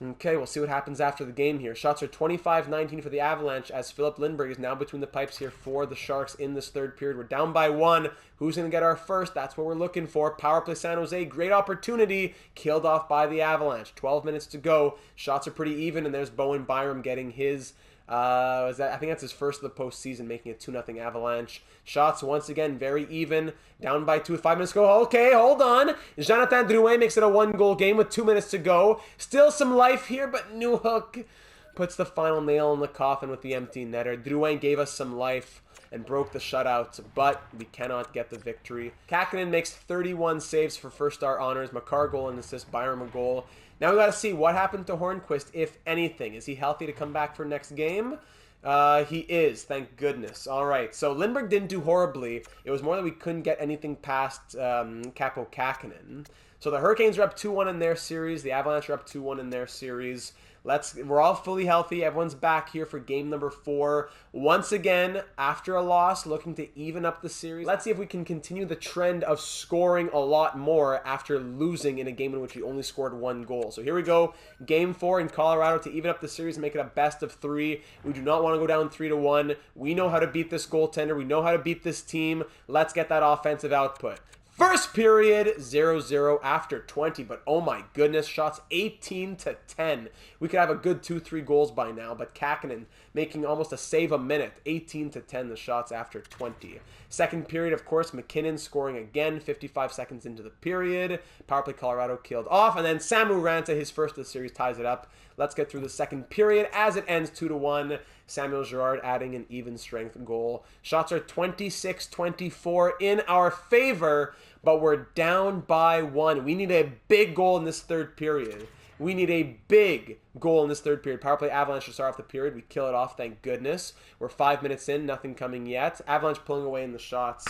Okay, we'll see what happens after the game here. Shots are 25-19 for the Avalanche, as Philip Lindberg is now between the pipes here for the Sharks in this third period. We're down by 1. Who's going to get our first? That's what we're looking for. Power play San Jose. Great opportunity. Killed off by the Avalanche. 12 minutes to go. Shots are pretty even, and there's Bowen Byram getting his... I think that's his first of the postseason, making it 2-0 Avalanche. Shots once again very even, down by 2 with 5 minutes to go. Okay, hold on. Jonathan Drouin makes it a 1-goal game with 2 minutes to go. Still some life here, but Newhook puts the final nail in the coffin with the empty netter. Drouin gave us some life and broke the shutout, but we cannot get the victory. Kähkönen makes 31 saves for first star honors. Makar goal and assist, Byram a goal. Now we got to see what happened to Hornqvist, if anything. Is he healthy to come back for next game? He is, thank goodness. All right, so Lindbergh didn't do horribly. It was more that we couldn't get anything past Kaapo Kähkönen. So the Hurricanes are up 2-1 in their series. The Avalanche are up 2-1 in their series. We're all fully healthy. Everyone's back here for game number 4. Once again, after a loss, looking to even up the series. Let's see if we can continue the trend of scoring a lot more after losing in a game in which we only scored 1 goal. So here we go. Game 4 in Colorado to even up the series and make it a best of 3. We do not want to go down 3-1. We know how to beat this goaltender. We know how to beat this team. Let's get that offensive output. First period, 0-0 after 20, but oh my goodness, shots 18-10. We could have a good 2-3 goals by now, but Kähkönen making almost a save a minute, 18-10 the shots after 20. Second period, of course, McKinnon scoring again, 55 seconds into the period. Power play Colorado killed off, and then Samu Ranta, his first of the series, ties it up. Let's get through the second period as it ends 2-1. Samuel Girard adding an even strength goal. Shots are 26-24 in our favor, but we're down by 1. We need a big goal in this third period. We need a big goal in this third period. Power play Avalanche to start off the period. We kill it off, thank goodness. We're 5 minutes in, nothing coming yet. Avalanche pulling away in the shots,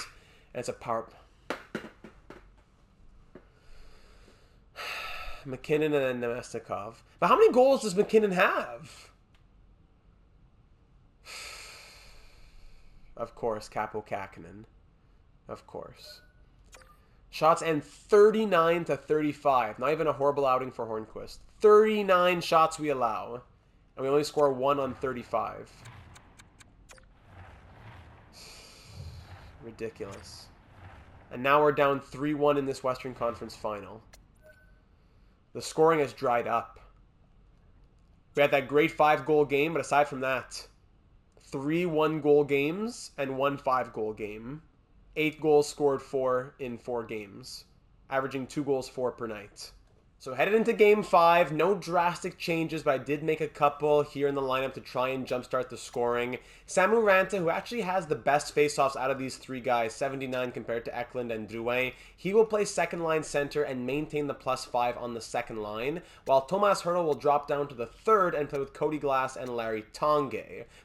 and it's a power... McKinnon and then Nemestikov. But how many goals does McKinnon have? Of course, Kaapo Kähkönen. Of course. Shots and 39 to 35. Not even a horrible outing for Hornquist. 39 shots we allow. And we only score 1 on 35. Ridiculous. And now we're down 3-1 in this Western Conference final. The scoring has dried up. We had that great 5-goal game, but aside from that, 3 1-goal games and 1 5-goal game. 8 goals scored in 4 games, averaging 2 goals 4 per night. So headed into Game 5, no drastic changes, but I did make a couple here in the lineup to try and jumpstart the scoring. Samu Ranta, who actually has the best faceoffs out of these 3 guys, 79 compared to Eklund and Drouin, he will play second line center and maintain the +5 on the second line, while Tomas Hertl will drop down to the third and play with Cody Glass and Larry Tongue.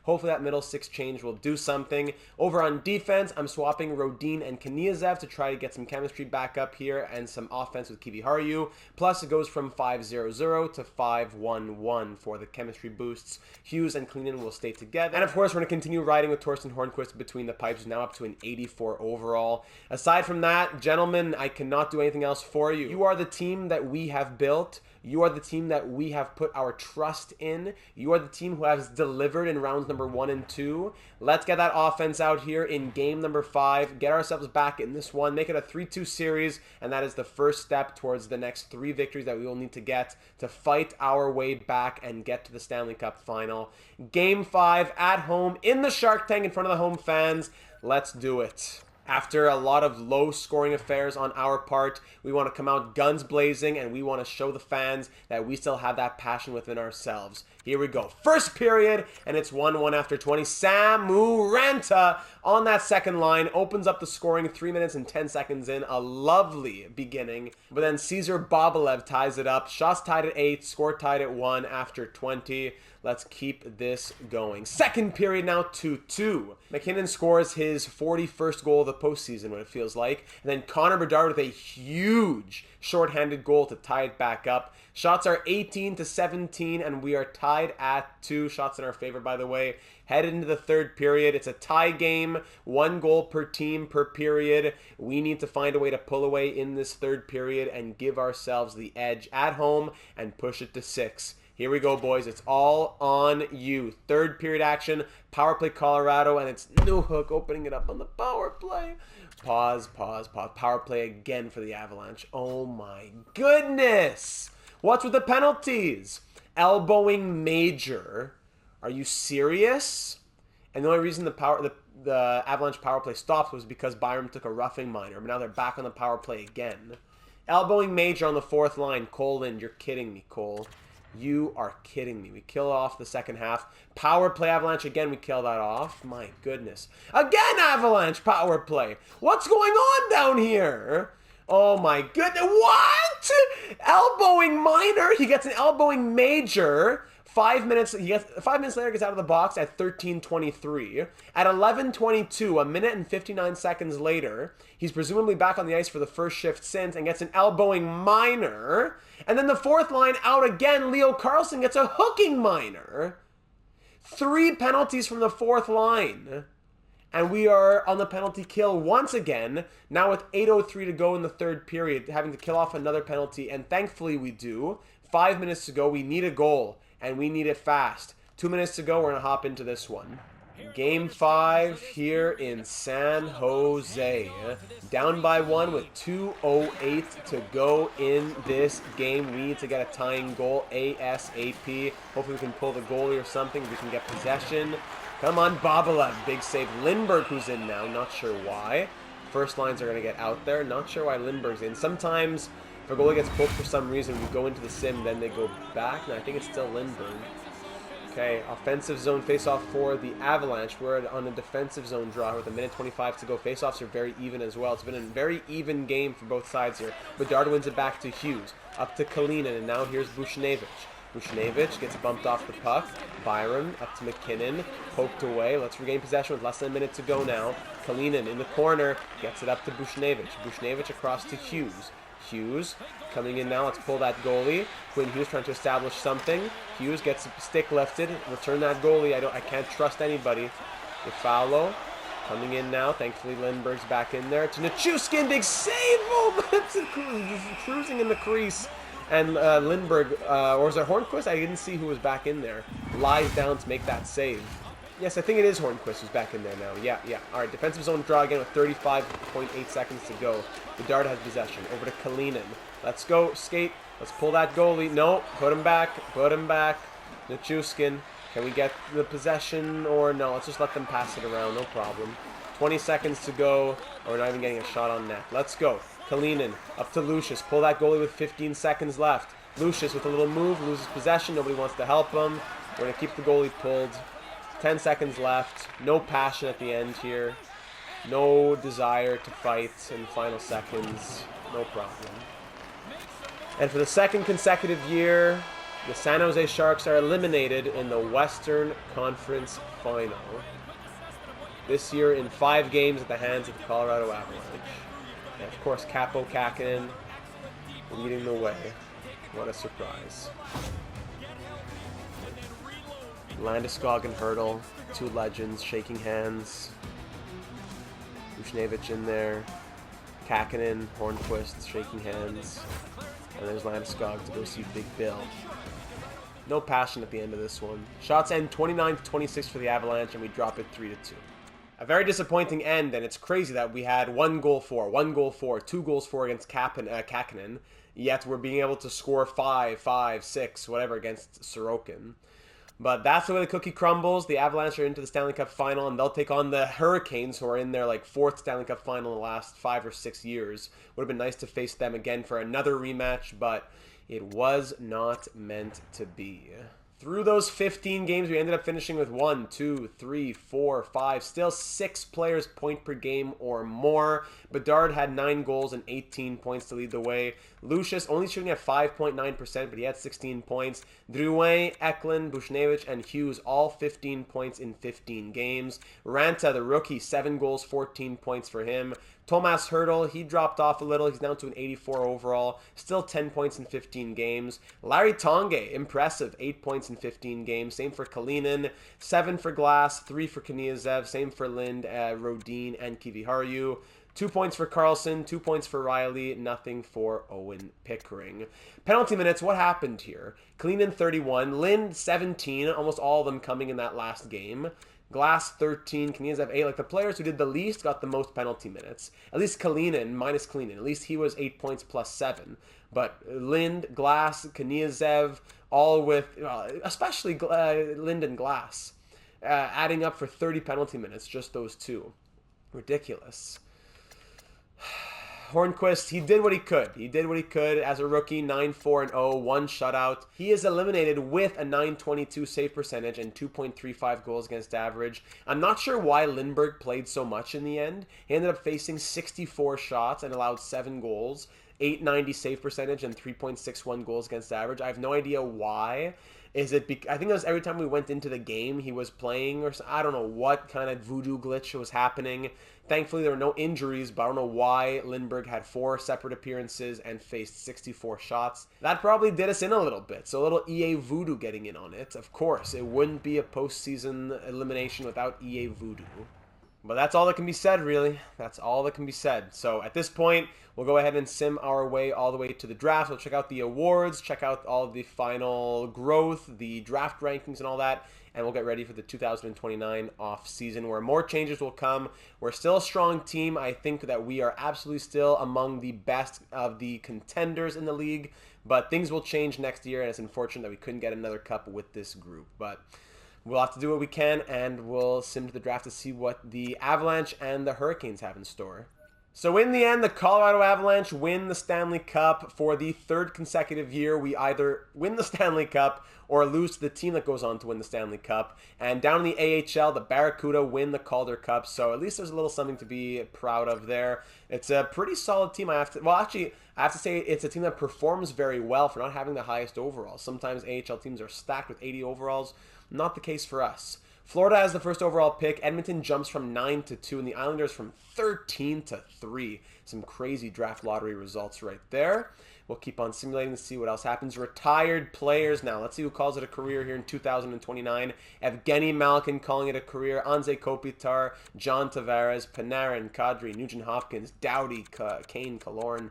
Hopefully that middle 6 change will do something. Over on defense, I'm swapping Rodin and Kniazev to try to get some chemistry back up here and some offense with Kivi Harju. Plus, it goes from 5-0-0 to 5-1-1 for the chemistry boosts. Hughes and Kleenan will stay together. And of course, we're going to continue riding with Torsten Hornquist between the pipes, now up to an 84 overall. Aside from that, gentlemen, I cannot do anything else for you. You are the team that we have built. You are the team that we have put our trust in. You are the team who has delivered in rounds number 1 and 2. Let's get that offense out here in game number 5. Get ourselves back in this one. Make it a 3-2 series. And that is the first step towards the next 3 victories that we will need to get to fight our way back and get to the Stanley Cup final. Game 5 at home in the Shark Tank in front of the home fans. Let's do it. After a lot of low-scoring affairs on our part, we want to come out guns blazing, and we want to show the fans that we still have that passion within ourselves. Here we go. First period, and it's 1-1 after 20. Samu Ranta on that second line opens up the scoring 3 minutes and 10 seconds in. A lovely beginning. But then Cesar Bobelev ties it up. Shots tied at 8, score tied at 1 after 20. Let's keep this going. Second period now, 2-2. McKinnon scores his 41st goal of the postseason, what it feels like. And then Connor Bedard with a huge shorthanded goal to tie it back up. Shots are 18 to 17, and we are tied at 2. Shots in our favor, by the way. Headed into the third period. It's a tie game. 1 goal per team per period. We need to find a way to pull away in this third period and give ourselves the edge at home and push it to 6. Here we go, boys. It's all on you. Third period action. Power play Colorado, and it's Newhook opening it up on the power play. Pause. Power play again for the Avalanche. Oh my goodness. What's with the penalties? Elbowing Major. Are you serious? And the only reason the Avalanche power play stopped was because Byram took a roughing minor. But now they're back on the power play again. Elbowing Major on the 4th line. Cole Lind, you're kidding me, Cole. You are kidding me. We kill off the second half. Power play Avalanche again. We kill that off. My goodness. Again Avalanche power play. What's going on down here? Oh my goodness. What? Elbowing minor. He gets an elbowing major. 5 minutes later, gets out of the box at 13:23. At 11:22, a minute and 59 seconds later, he's presumably back on the ice for the first shift since and gets an elbowing minor. And then the 4th line out again, Leo Carlson gets a hooking minor. 3 penalties from the 4th line. And we are on the penalty kill once again, now with 8:03 to go in the third period, having to kill off another penalty, and thankfully we do. 5 minutes to go, we need a goal. And we need it fast. 2 minutes to go, we're going to hop into this one. Game 5 here in San Jose. Down by 1 with 2:08 to go in this game. We need to get a tying goal ASAP. Hopefully we can pull the goalie or something. We can get possession. Come on, Bobelev. Big save. Lindbergh, who's in now. Not sure why. First lines are going to get out there. Not sure why Lindbergh's in. Sometimes if a goalie gets pulled for some reason, we go into the sim, then they go back. And I think it's still Lindbergh. Okay, offensive zone face-off for the Avalanche. We're on a defensive zone draw with a minute 25 to go. Face-offs are very even as well. It's been a very even game for both sides here. Bedard wins it back to Hughes. Up to Kalinin, and now here's Buchnevich. Buchnevich gets bumped off the puck. Byram up to McKinnon. Poked away. Let's regain possession with less than a minute to go now. Kalinin in the corner. Gets it up to Buchnevich. Buchnevich across to Hughes. Hughes coming in now. Let's pull that goalie. Quinn Hughes trying to establish something. Hughes gets a stick lifted. Return that goalie. I can't trust anybody. Ifalo Coming in now. Thankfully, Lindbergh's back in there. To Nichushkin, big save! Oh, it's cruising in the crease. And Lindbergh, or was it Hornquist? I didn't see who was back in there. Lies down to make that save. Yes, I think it is Hornquist who's back in there now. Yeah. All right, defensive zone draw again with 35.8 seconds to go. Bedard has possession. Over to Kalinin. Let's go, skate. Let's pull that goalie. No, put him back. Nichushkin. Can we get the possession or no? Let's just let them pass it around. No problem. 20 seconds to go. Or we're not even getting a shot on net. Let's go. Kalinin up to Lucius. Pull that goalie with 15 seconds left. Lucius with a little move. Loses possession. Nobody wants to help him. We're going to keep the goalie pulled. 10 seconds left. No passion at the end here. No desire to fight in the final seconds. No problem. And for the second consecutive year, the San Jose Sharks are eliminated in the Western Conference Final. This year in 5 games at the hands of the Colorado Avalanche. And of course, Capo Kakinen leading the way. What a surprise. Landeskog and Hurdle, 2 legends shaking hands. Buchnevich in there. Kakinen, Hornquist shaking hands. And there's Landeskog to go see Big Bill. No passion at the end of this one. Shots end 29-26 for the Avalanche, and we drop it 3-2. A very disappointing end, and it's crazy that we had 1 goal for, 2 goals for against Kakinen, yet we're being able to score 5, 6, whatever against Sorokin. But that's the way the cookie crumbles. The Avalanche are into the Stanley Cup final, and they'll take on the Hurricanes, who are in their 4th Stanley Cup final in the last 5 or 6 years. Would have been nice to face them again for another rematch, but it was not meant to be. Through those 15 games, we ended up finishing with 1, 2, 3, 4, 5, still 6 players point per game or more. Bedard had 9 goals and 18 points to lead the way. Lucius only shooting at 5.9%, but he had 16 points. Drouin, Eklund, Buchnevich, and Hughes all 15 points in 15 games. Ranta, the rookie, 7 goals, 14 points for him. Tomas Hertl, he dropped off a little. He's down to an 84 overall. Still 10 points in 15 games. Larry Tongue, impressive. 8 points in 15 games. Same for Kalinin. 7 for Glass. 3 for Kniazev. Same for Lind, Rodin, and Kiviharju. 2 points for Carlson. 2 points for Riley. Nothing for Owen Pickering. Penalty minutes, what happened here? Kalinin 31. Lind 17. Almost all of them coming in that last game. Glass 13, Kniazev 8. The players who did the least got the most penalty minutes. At least Kalinin, minus Kalinin. At least he was 8 points plus 7. But Lind, Glass, Kniazev, all with, especially Lind and Glass, adding up for 30 penalty minutes, just those 2. Ridiculous. Hornquist, he did what he could. He did what he could as a rookie, 9-4-0, 1 shutout. He is eliminated with a .922 save percentage and 2.35 goals against average. I'm not sure why Lindbergh played so much in the end. He ended up facing 64 shots and allowed 7 goals, .890 save percentage and 3.61 goals against average. I have no idea why. Is it I think it was every time we went into the game he was playing, or I don't know what kind of voodoo glitch was happening. Thankfully, there were no injuries, but I don't know why Lindbergh had 4 separate appearances and faced 64 shots. That probably did us in a little bit, so a little EA voodoo getting in on it. Of course, it wouldn't be a postseason elimination without EA voodoo. But that's all that can be said, really. That's all that can be said. So at this point, we'll go ahead and sim our way all the way to the draft. We'll check out the awards, check out all of the final growth, the draft rankings and all that, and we'll get ready for the 2029 off-season where more changes will come. We're still a strong team. I think that we are absolutely still among the best of the contenders in the league, but things will change next year, and it's unfortunate that we couldn't get another cup with this group. But we'll have to do what we can, and we'll sim to the draft to see what the Avalanche and the Hurricanes have in store. So in the end, the Colorado Avalanche win the Stanley Cup for the 3rd consecutive year. We either win the Stanley Cup or lose to the team that goes on to win the Stanley Cup. And down in the AHL, the Barracuda win the Calder Cup. So at least there's a little something to be proud of there. It's a pretty solid team. I have to say it's a team that performs very well for not having the highest overalls. Sometimes AHL teams are stacked with 80 overalls. Not the case for us. Florida has the first overall pick. Edmonton jumps from 9 to 2, and the Islanders from 13 to 3. Some crazy draft lottery results right there. We'll keep on simulating to see what else happens. Retired players now. Let's see who calls it a career here in 2029. Evgeny Malkin calling it a career. Anze Kopitar, John Tavares, Panarin, Kadri, Nugent-Hopkins, Doughty, Kane, Killorn.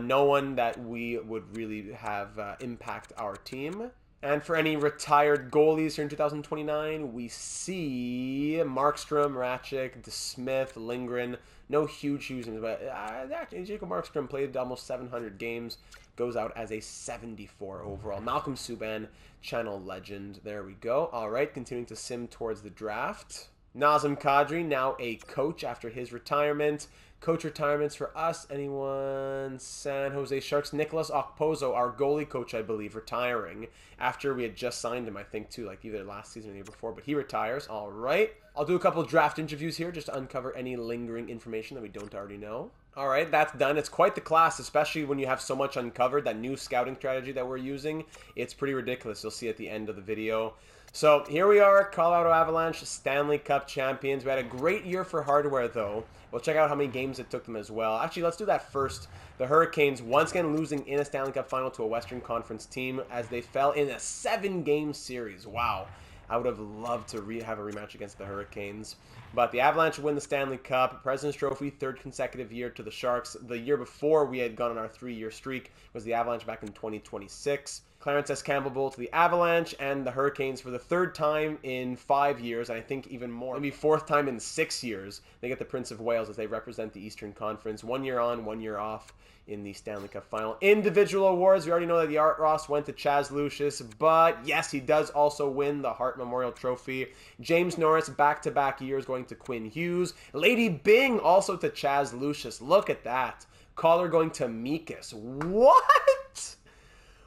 No one that we would really have impact our team. And for any retired goalies here in 2029, we see Markstrom, Ratchik, DeSmith, Lindgren. No huge names, but actually Jacob Markstrom played almost 700 games. Goes out as a 74 overall. Malcolm Subban, channel legend. There we go. All right, continuing to sim towards the draft. Nazem Kadri, now a coach after his retirement. Coach retirements for us. Anyone? San Jose Sharks. Nicholas Okposo, our goalie coach, I believe, retiring after we had just signed him, I think, too, like either last season or the year before. But he retires. All right. I'll do a couple draft interviews here just to uncover any lingering information that we don't already know. All right, that's done. It's quite the class, especially when you have so much uncovered. That new scouting strategy that we're using, it's pretty ridiculous. You'll see at the end of the video. So here we are, Colorado Avalanche, Stanley Cup champions. We had a great year for hardware, though. We'll check out how many games it took them as well. Actually, let's do that first. The Hurricanes, once again losing in a Stanley Cup final to a Western Conference team as they fell in a 7-game series. Wow. I would have loved to have a rematch against the Hurricanes. But the Avalanche win the Stanley Cup. President's Trophy, 3rd consecutive year to the Sharks. The year before we had gone on our 3-year streak was the Avalanche back in 2026. Clarence S. Campbell Bowl to the Avalanche and the Hurricanes for the 3rd time in 5 years. And I think even more, maybe 4th time in 6 years. They get the Prince of Wales as they represent the Eastern Conference. 1 year on, 1 year off in the Stanley Cup final. Individual awards, we already know that the Art Ross went to Chaz Lucius, but yes, he does also win the Hart Memorial Trophy. James Norris, back-to-back years, going to Quinn Hughes. Lady Byng also to Chaz Lucius. Look at that. Caller going to Mikas. What?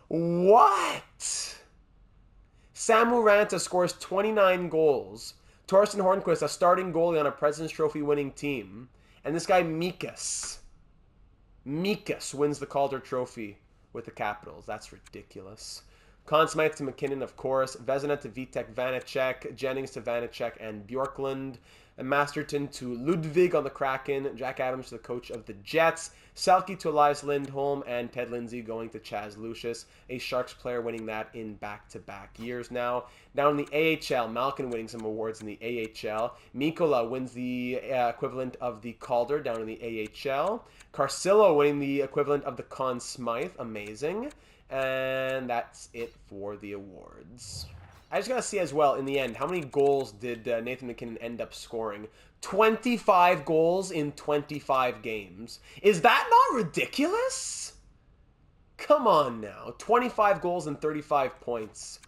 What? Samu Ranta scores 29 goals. Torsten Hornquist, a starting goalie on a President's Trophy winning team. And this guy Mikas wins the Calder Trophy with the Capitals. That's ridiculous. Conn Smythe to McKinnon, of course. Vezina to Vitek Vanacek. Jennings to Vanacek and Bjorklund. And Masterton to Ludwig on the Kraken. Jack Adams to the coach of the Jets. Selke to Elias Lindholm. And Ted Lindsay going to Chaz Lucius. A Sharks player winning that in back-to-back years now. Down in the AHL, Malkin winning some awards in the AHL. Mikkola wins the equivalent of the Calder down in the AHL. Carcillo winning the equivalent of the Conn Smythe. Amazing. And that's it for the awards. I just got to see as well, in the end, how many goals did Nathan MacKinnon end up scoring? 25 goals in 25 games. Is that not ridiculous? Come on now. 25 goals and 35 points.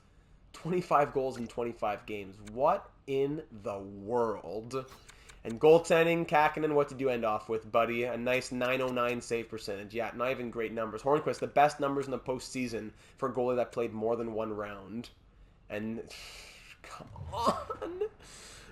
25 goals in 25 games. What in the world? And goaltending, Kakinen, what did you end off with, buddy? A nice 909 save percentage. Yeah, not even great numbers. Hornquist, the best numbers in the postseason for a goalie that played more than one round. And, come on.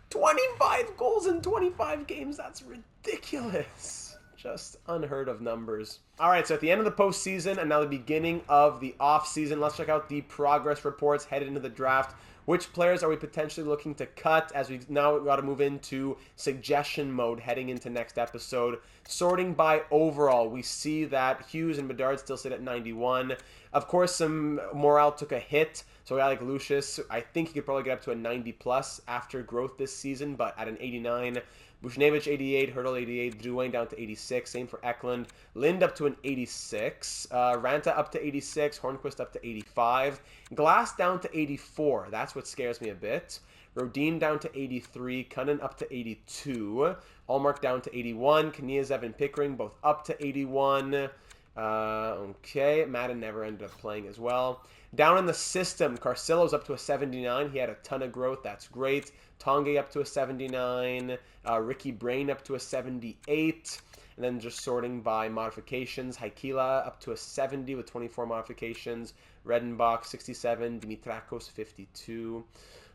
25 goals in 25 games. That's ridiculous. Just unheard of numbers. All right, so at the end of the postseason and now the beginning of the offseason, let's check out the progress reports headed into the draft. Which players are we potentially looking to cut as we now got to move into suggestion mode heading into next episode. Sorting by overall, we see that Hughes and Bedard still sit at 91. Of course, some morale took a hit. So like Lucius, I think he could probably get up to a 90 plus after growth this season, but at an 89. Buchnevich 88, Hurdle 88, Drouin down to 86, same for Eklund. Lind up to an 86, Ranta up to 86, Hornquist up to 85, Glass down to 84, that's what scares me a bit. Rodin down to 83, Cunnin up to 82, Allmark down to 81, Kniazev and Pickering both up to 81. Okay, Madden never ended up playing as well. Down in the system, Carcillo's up to a 79. He had a ton of growth. That's great. Tonge up to a 79. Ricky Brain up to a 78. And then just sorting by modifications, Haikila up to a 70 with 24 modifications. Redenbach 67. Dimitrakos 52.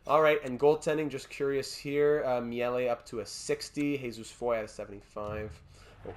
All right, and goaltending, just curious here. Miele up to a 60. Jesus Foy at a 75.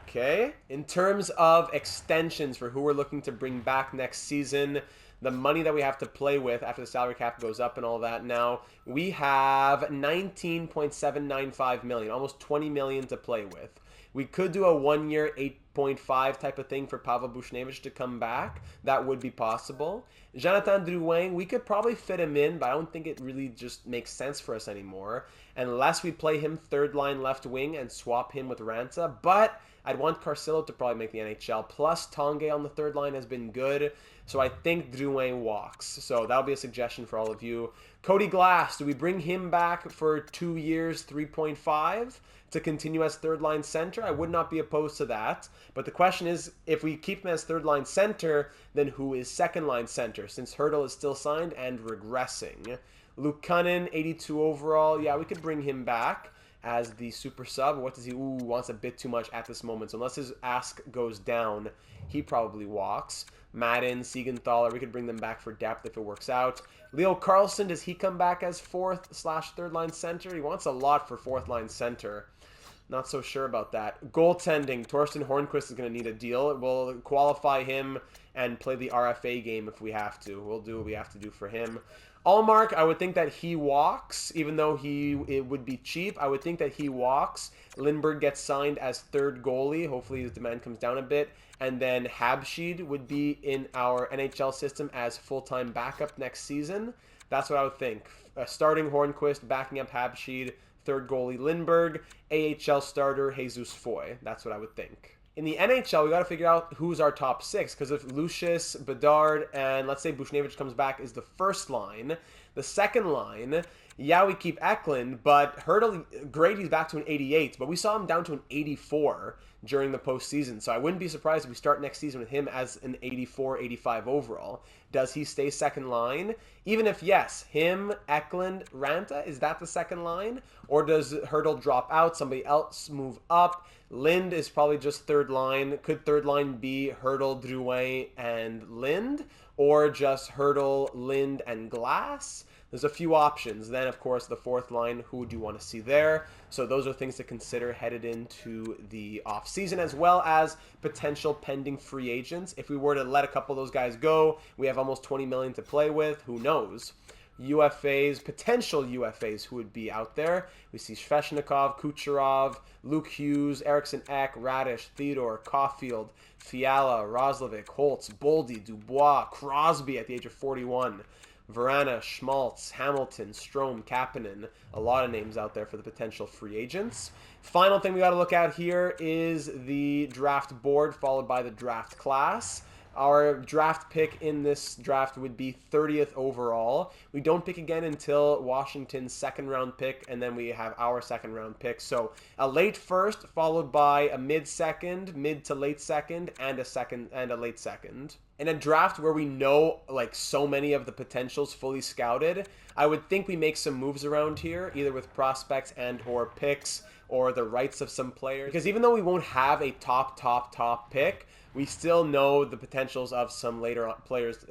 Okay. In terms of extensions for who we're looking to bring back next season, the money that we have to play with after the salary cap goes up and all that now, we have $19.795 million, almost $20 million to play with. We could do a 1 year 8.5 type of thing for Pavel Buchnevich to come back. That would be possible. Jonathan Drouin, we could probably fit him in, but I don't think it really just makes sense for us anymore unless we play him third line left wing and swap him with Ranta. But I'd want Carcillo to probably make the NHL. Plus, Tanguay on the third line has been good. So I think Drouin walks. So that'll be a suggestion for all of you. Cody Glass, do we bring him back for 2 years, 3.5 to continue as third line center? I would not be opposed to that. But the question is, if we keep him as third line center, then who is second line center? Since Hertl is still signed and regressing. Luke Cunnin, 82 overall. Yeah, we could bring him back as the super sub. What does he... Ooh, wants a bit too much at this moment. So unless his ask goes down, he probably walks. Madden, Siegenthaler, we could bring them back for depth if it works out. Leo Carlson, does he come back as fourth/third line center? He wants a lot for fourth line center. Not so sure about that. Goaltending, Torsten Hornquist is going to need a deal. We'll qualify him and play the RFA game if we have to. We'll do what we have to do for him. Allmark, I would think that he walks, even though it would be cheap. I would think that he walks. Lindbergh gets signed as third goalie. Hopefully his demand comes down a bit. And then Habschied would be in our NHL system as full-time backup next season. That's what I would think. Starting Hornquist, backing up Habschied, third goalie Lindbergh, AHL starter Jesus Foy. That's what I would think. In the NHL, we got to figure out who's our top six, because if Lucius, Bedard, and let's say Buchnevich comes back is the first line, the second line, yeah, we keep Eklund, but Hertl, great, he's back to an 88, but we saw him down to an 84 during the postseason, so I wouldn't be surprised if we start next season with him as an 84, 85 overall. Does he stay second line? Even if, yes, him, Eklund, Ranta, is that the second line? Or does Hertl drop out, somebody else move up? Lind is probably just third line. Could third line be Hertl, Drouin, and Lind? Or just Hertl, Lind, and Glass? There's a few options. Then, of course, the fourth line, who do you want to see there? So those are things to consider headed into the offseason, as well as potential pending free agents. If we were to let a couple of those guys go, we have almost $20 million to play with. Who knows? UFAs, potential UFAs who would be out there. We see Sveshnikov, Kucherov, Luke Hughes, Eriksson Ek, Radish, Theodore, Caulfield, Fiala, Roslovic, Holtz, Boldy, Dubois, Crosby at the age of 41. Verana, Schmaltz, Hamilton, Strome, Kapanen, a lot of names out there for the potential free agents. Final thing we got to look at here is the draft board followed by the draft class. Our draft pick in this draft would be 30th overall. We don't pick again until Washington's second round pick, and then we have our second round pick. So a late first followed by a mid second, mid to late second, and a second and a late second. In a draft where we know like so many of the potentials fully scouted, I would think we make some moves around here, either with prospects and or picks or the rights of some players. Because even though we won't have a top pick, we still know the potentials of some later players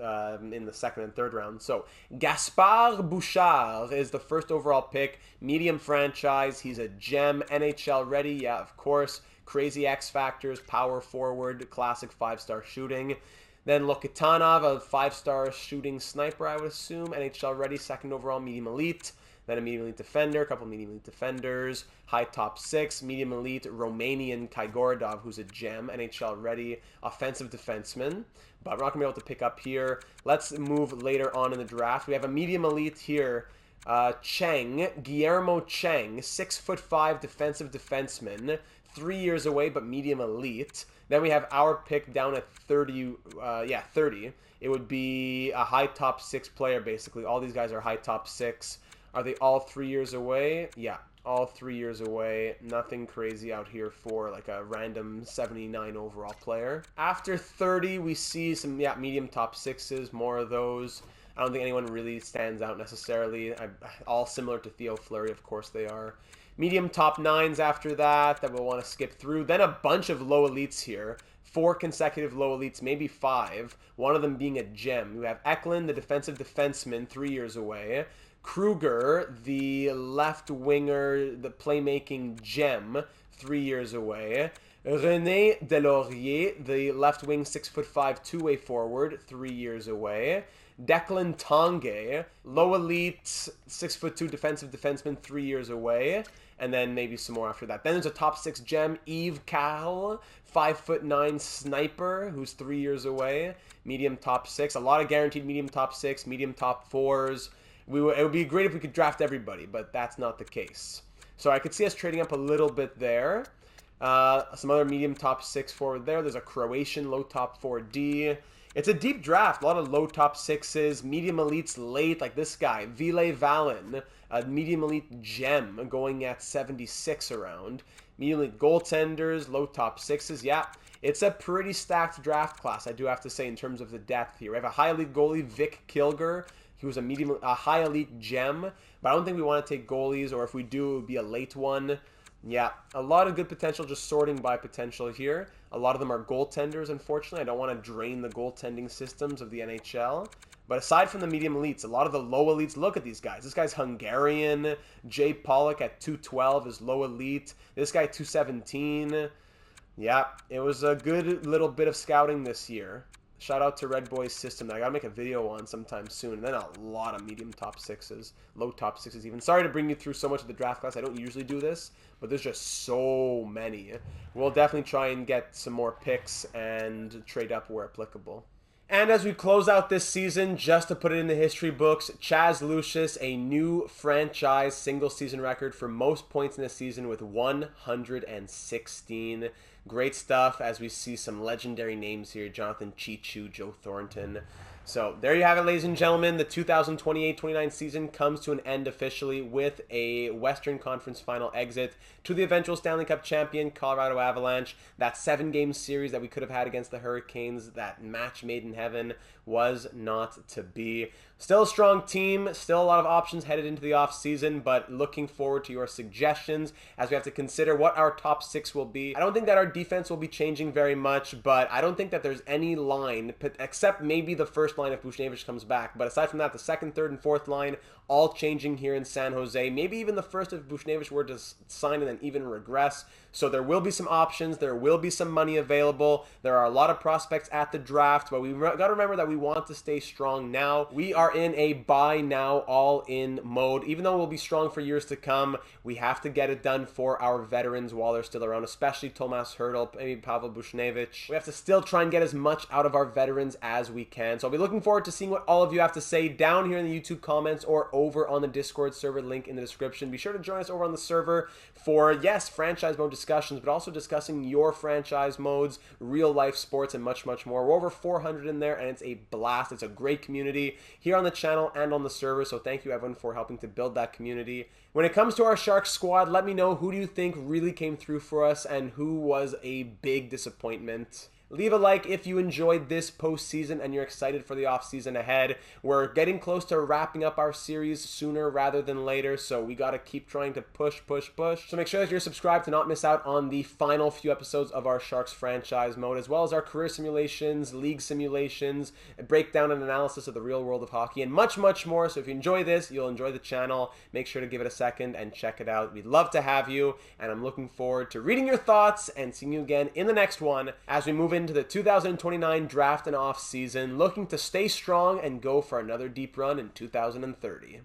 in the second and third round. So Gaspard Bouchard is the first overall pick, medium franchise. He's a gem, NHL ready. Yeah, of course. Crazy X factors, power forward, classic 5-star shooting. Then Lokitanov, a 5-star shooting sniper, I would assume. NHL ready, second overall, medium elite. Then a medium elite defender, a couple medium elite defenders, high top 6, medium elite Romanian Kaigorodov, who's a gem, NHL ready, offensive defenseman. But we're not going to be able to pick up here. Let's move later on in the draft. We have a medium elite here, Guillermo Cheng, 6'5" defensive defenseman, 3 years away, but medium elite. Then we have our pick down at 30. 30. It would be a high top 6 player, basically. All these guys are high top 6. Are they all 3 years away? Yeah, all 3 years away. Nothing crazy out here for like a random 79 overall player. After 30, we see some, medium top 6s, more of those. I don't think anyone really stands out necessarily. All similar to Theo Fleury, of course they are. Medium top 9s after that we'll want to skip through. Then a bunch of low elites here. 4 consecutive low elites, maybe 5. One of them being a gem. We have Eklund, the defensive defenseman, 3 years away. Kruger, the left winger, the playmaking gem, 3 years away. René Delorier, the left wing 6'5" two-way forward, 3 years away. Declan Tonge, low elite, 6'2" defensive defenseman, 3 years away. And then maybe some more after that. Then there's a top 6 gem, Yves Cahill, 5'9" sniper, who's 3 years away. Medium top 6. A lot of guaranteed medium top 6, medium top 4s. It would be great if we could draft everybody, but that's not the case. So I could see us trading up a little bit there. Some other medium top 6 forward there. There's a Croatian low top 4D. It's a deep draft. A lot of low top 6s, medium elites late, like this guy, Ville Valen, a medium elite gem going at 76 around. Medium elite goaltenders, low top 6s. Yeah, it's a pretty stacked draft class, I do have to say, in terms of the depth here. We have a high elite goalie, Vic Kilger. He was a high elite gem, but I don't think we want to take goalies, or if we do, it would be a late one. Yeah, a lot of good potential, just sorting by potential here. A lot of them are goaltenders, unfortunately. I don't want to drain the goaltending systems of the NHL. But aside from the medium elites, a lot of the low elites, look at these guys. This guy's Hungarian. Jay Pollock at 212 is low elite. This guy 217. Yeah, it was a good little bit of scouting this year. Shout out to Red Boy's system that I gotta make a video on sometime soon. And then a lot of medium top 6s, low top 6s even. Sorry to bring you through so much of the draft class. I don't usually do this, but there's just so many. We'll definitely try and get some more picks and trade up where applicable. And as we close out this season, just to put it in the history books, Chaz Lucius, a new franchise single season record for most points in a season with 116. Great stuff as we see some legendary names here. Jonathan Chichu, Joe Thornton. So there you have it, ladies and gentlemen. The 2028-29 season comes to an end officially with a Western Conference final exit to the eventual Stanley Cup champion, Colorado Avalanche. That 7-game series that we could have had against the Hurricanes, that match made in heaven, was not to be. Still a strong team, still a lot of options headed into the offseason, but looking forward to your suggestions as we have to consider what our top 6 will be. I don't think that our defense will be changing very much, but I don't think that there's any line, except maybe the first line if Buchnevich comes back. But aside from that, the second, third, and fourth line all changing here in San Jose. Maybe even the first if Buchnevich were to sign and then even regress. So there will be some options. There will be some money available. There are a lot of prospects at the draft, but we got to remember that we want to stay strong now. We are in a buy now, all in mode. Even though we'll be strong for years to come, we have to get it done for our veterans while they're still around, especially Tomas Hertl, maybe Pavel Buchnevich. We have to still try and get as much out of our veterans as we can. So I'll be looking forward to seeing what all of you have to say down here in the YouTube comments or over on the Discord server, link in the description. Be sure to join us over on the server for, yes, franchise mode discussions, but also discussing your franchise modes, real life sports, and much, much more. We're over 400 in there, and it's a blast. It's a great community here on the channel and on the server, so thank you everyone for helping to build that community. When it comes to our Sharks squad, let me know who do you think really came through for us and who was a big disappointment. Leave a like if you enjoyed this postseason and you're excited for the offseason ahead. We're getting close to wrapping up our series sooner rather than later, so we got to keep trying to push. So make sure that you're subscribed to not miss out on the final few episodes of our Sharks franchise mode, as well as our career simulations, league simulations, a breakdown and analysis of the real world of hockey, and much, much more. So if you enjoy this, you'll enjoy the channel. Make sure to give it a second and check it out. We'd love to have you, and I'm looking forward to reading your thoughts and seeing you again in the next one as we move into the 2029 draft and off season, looking to stay strong and go for another deep run in 2030.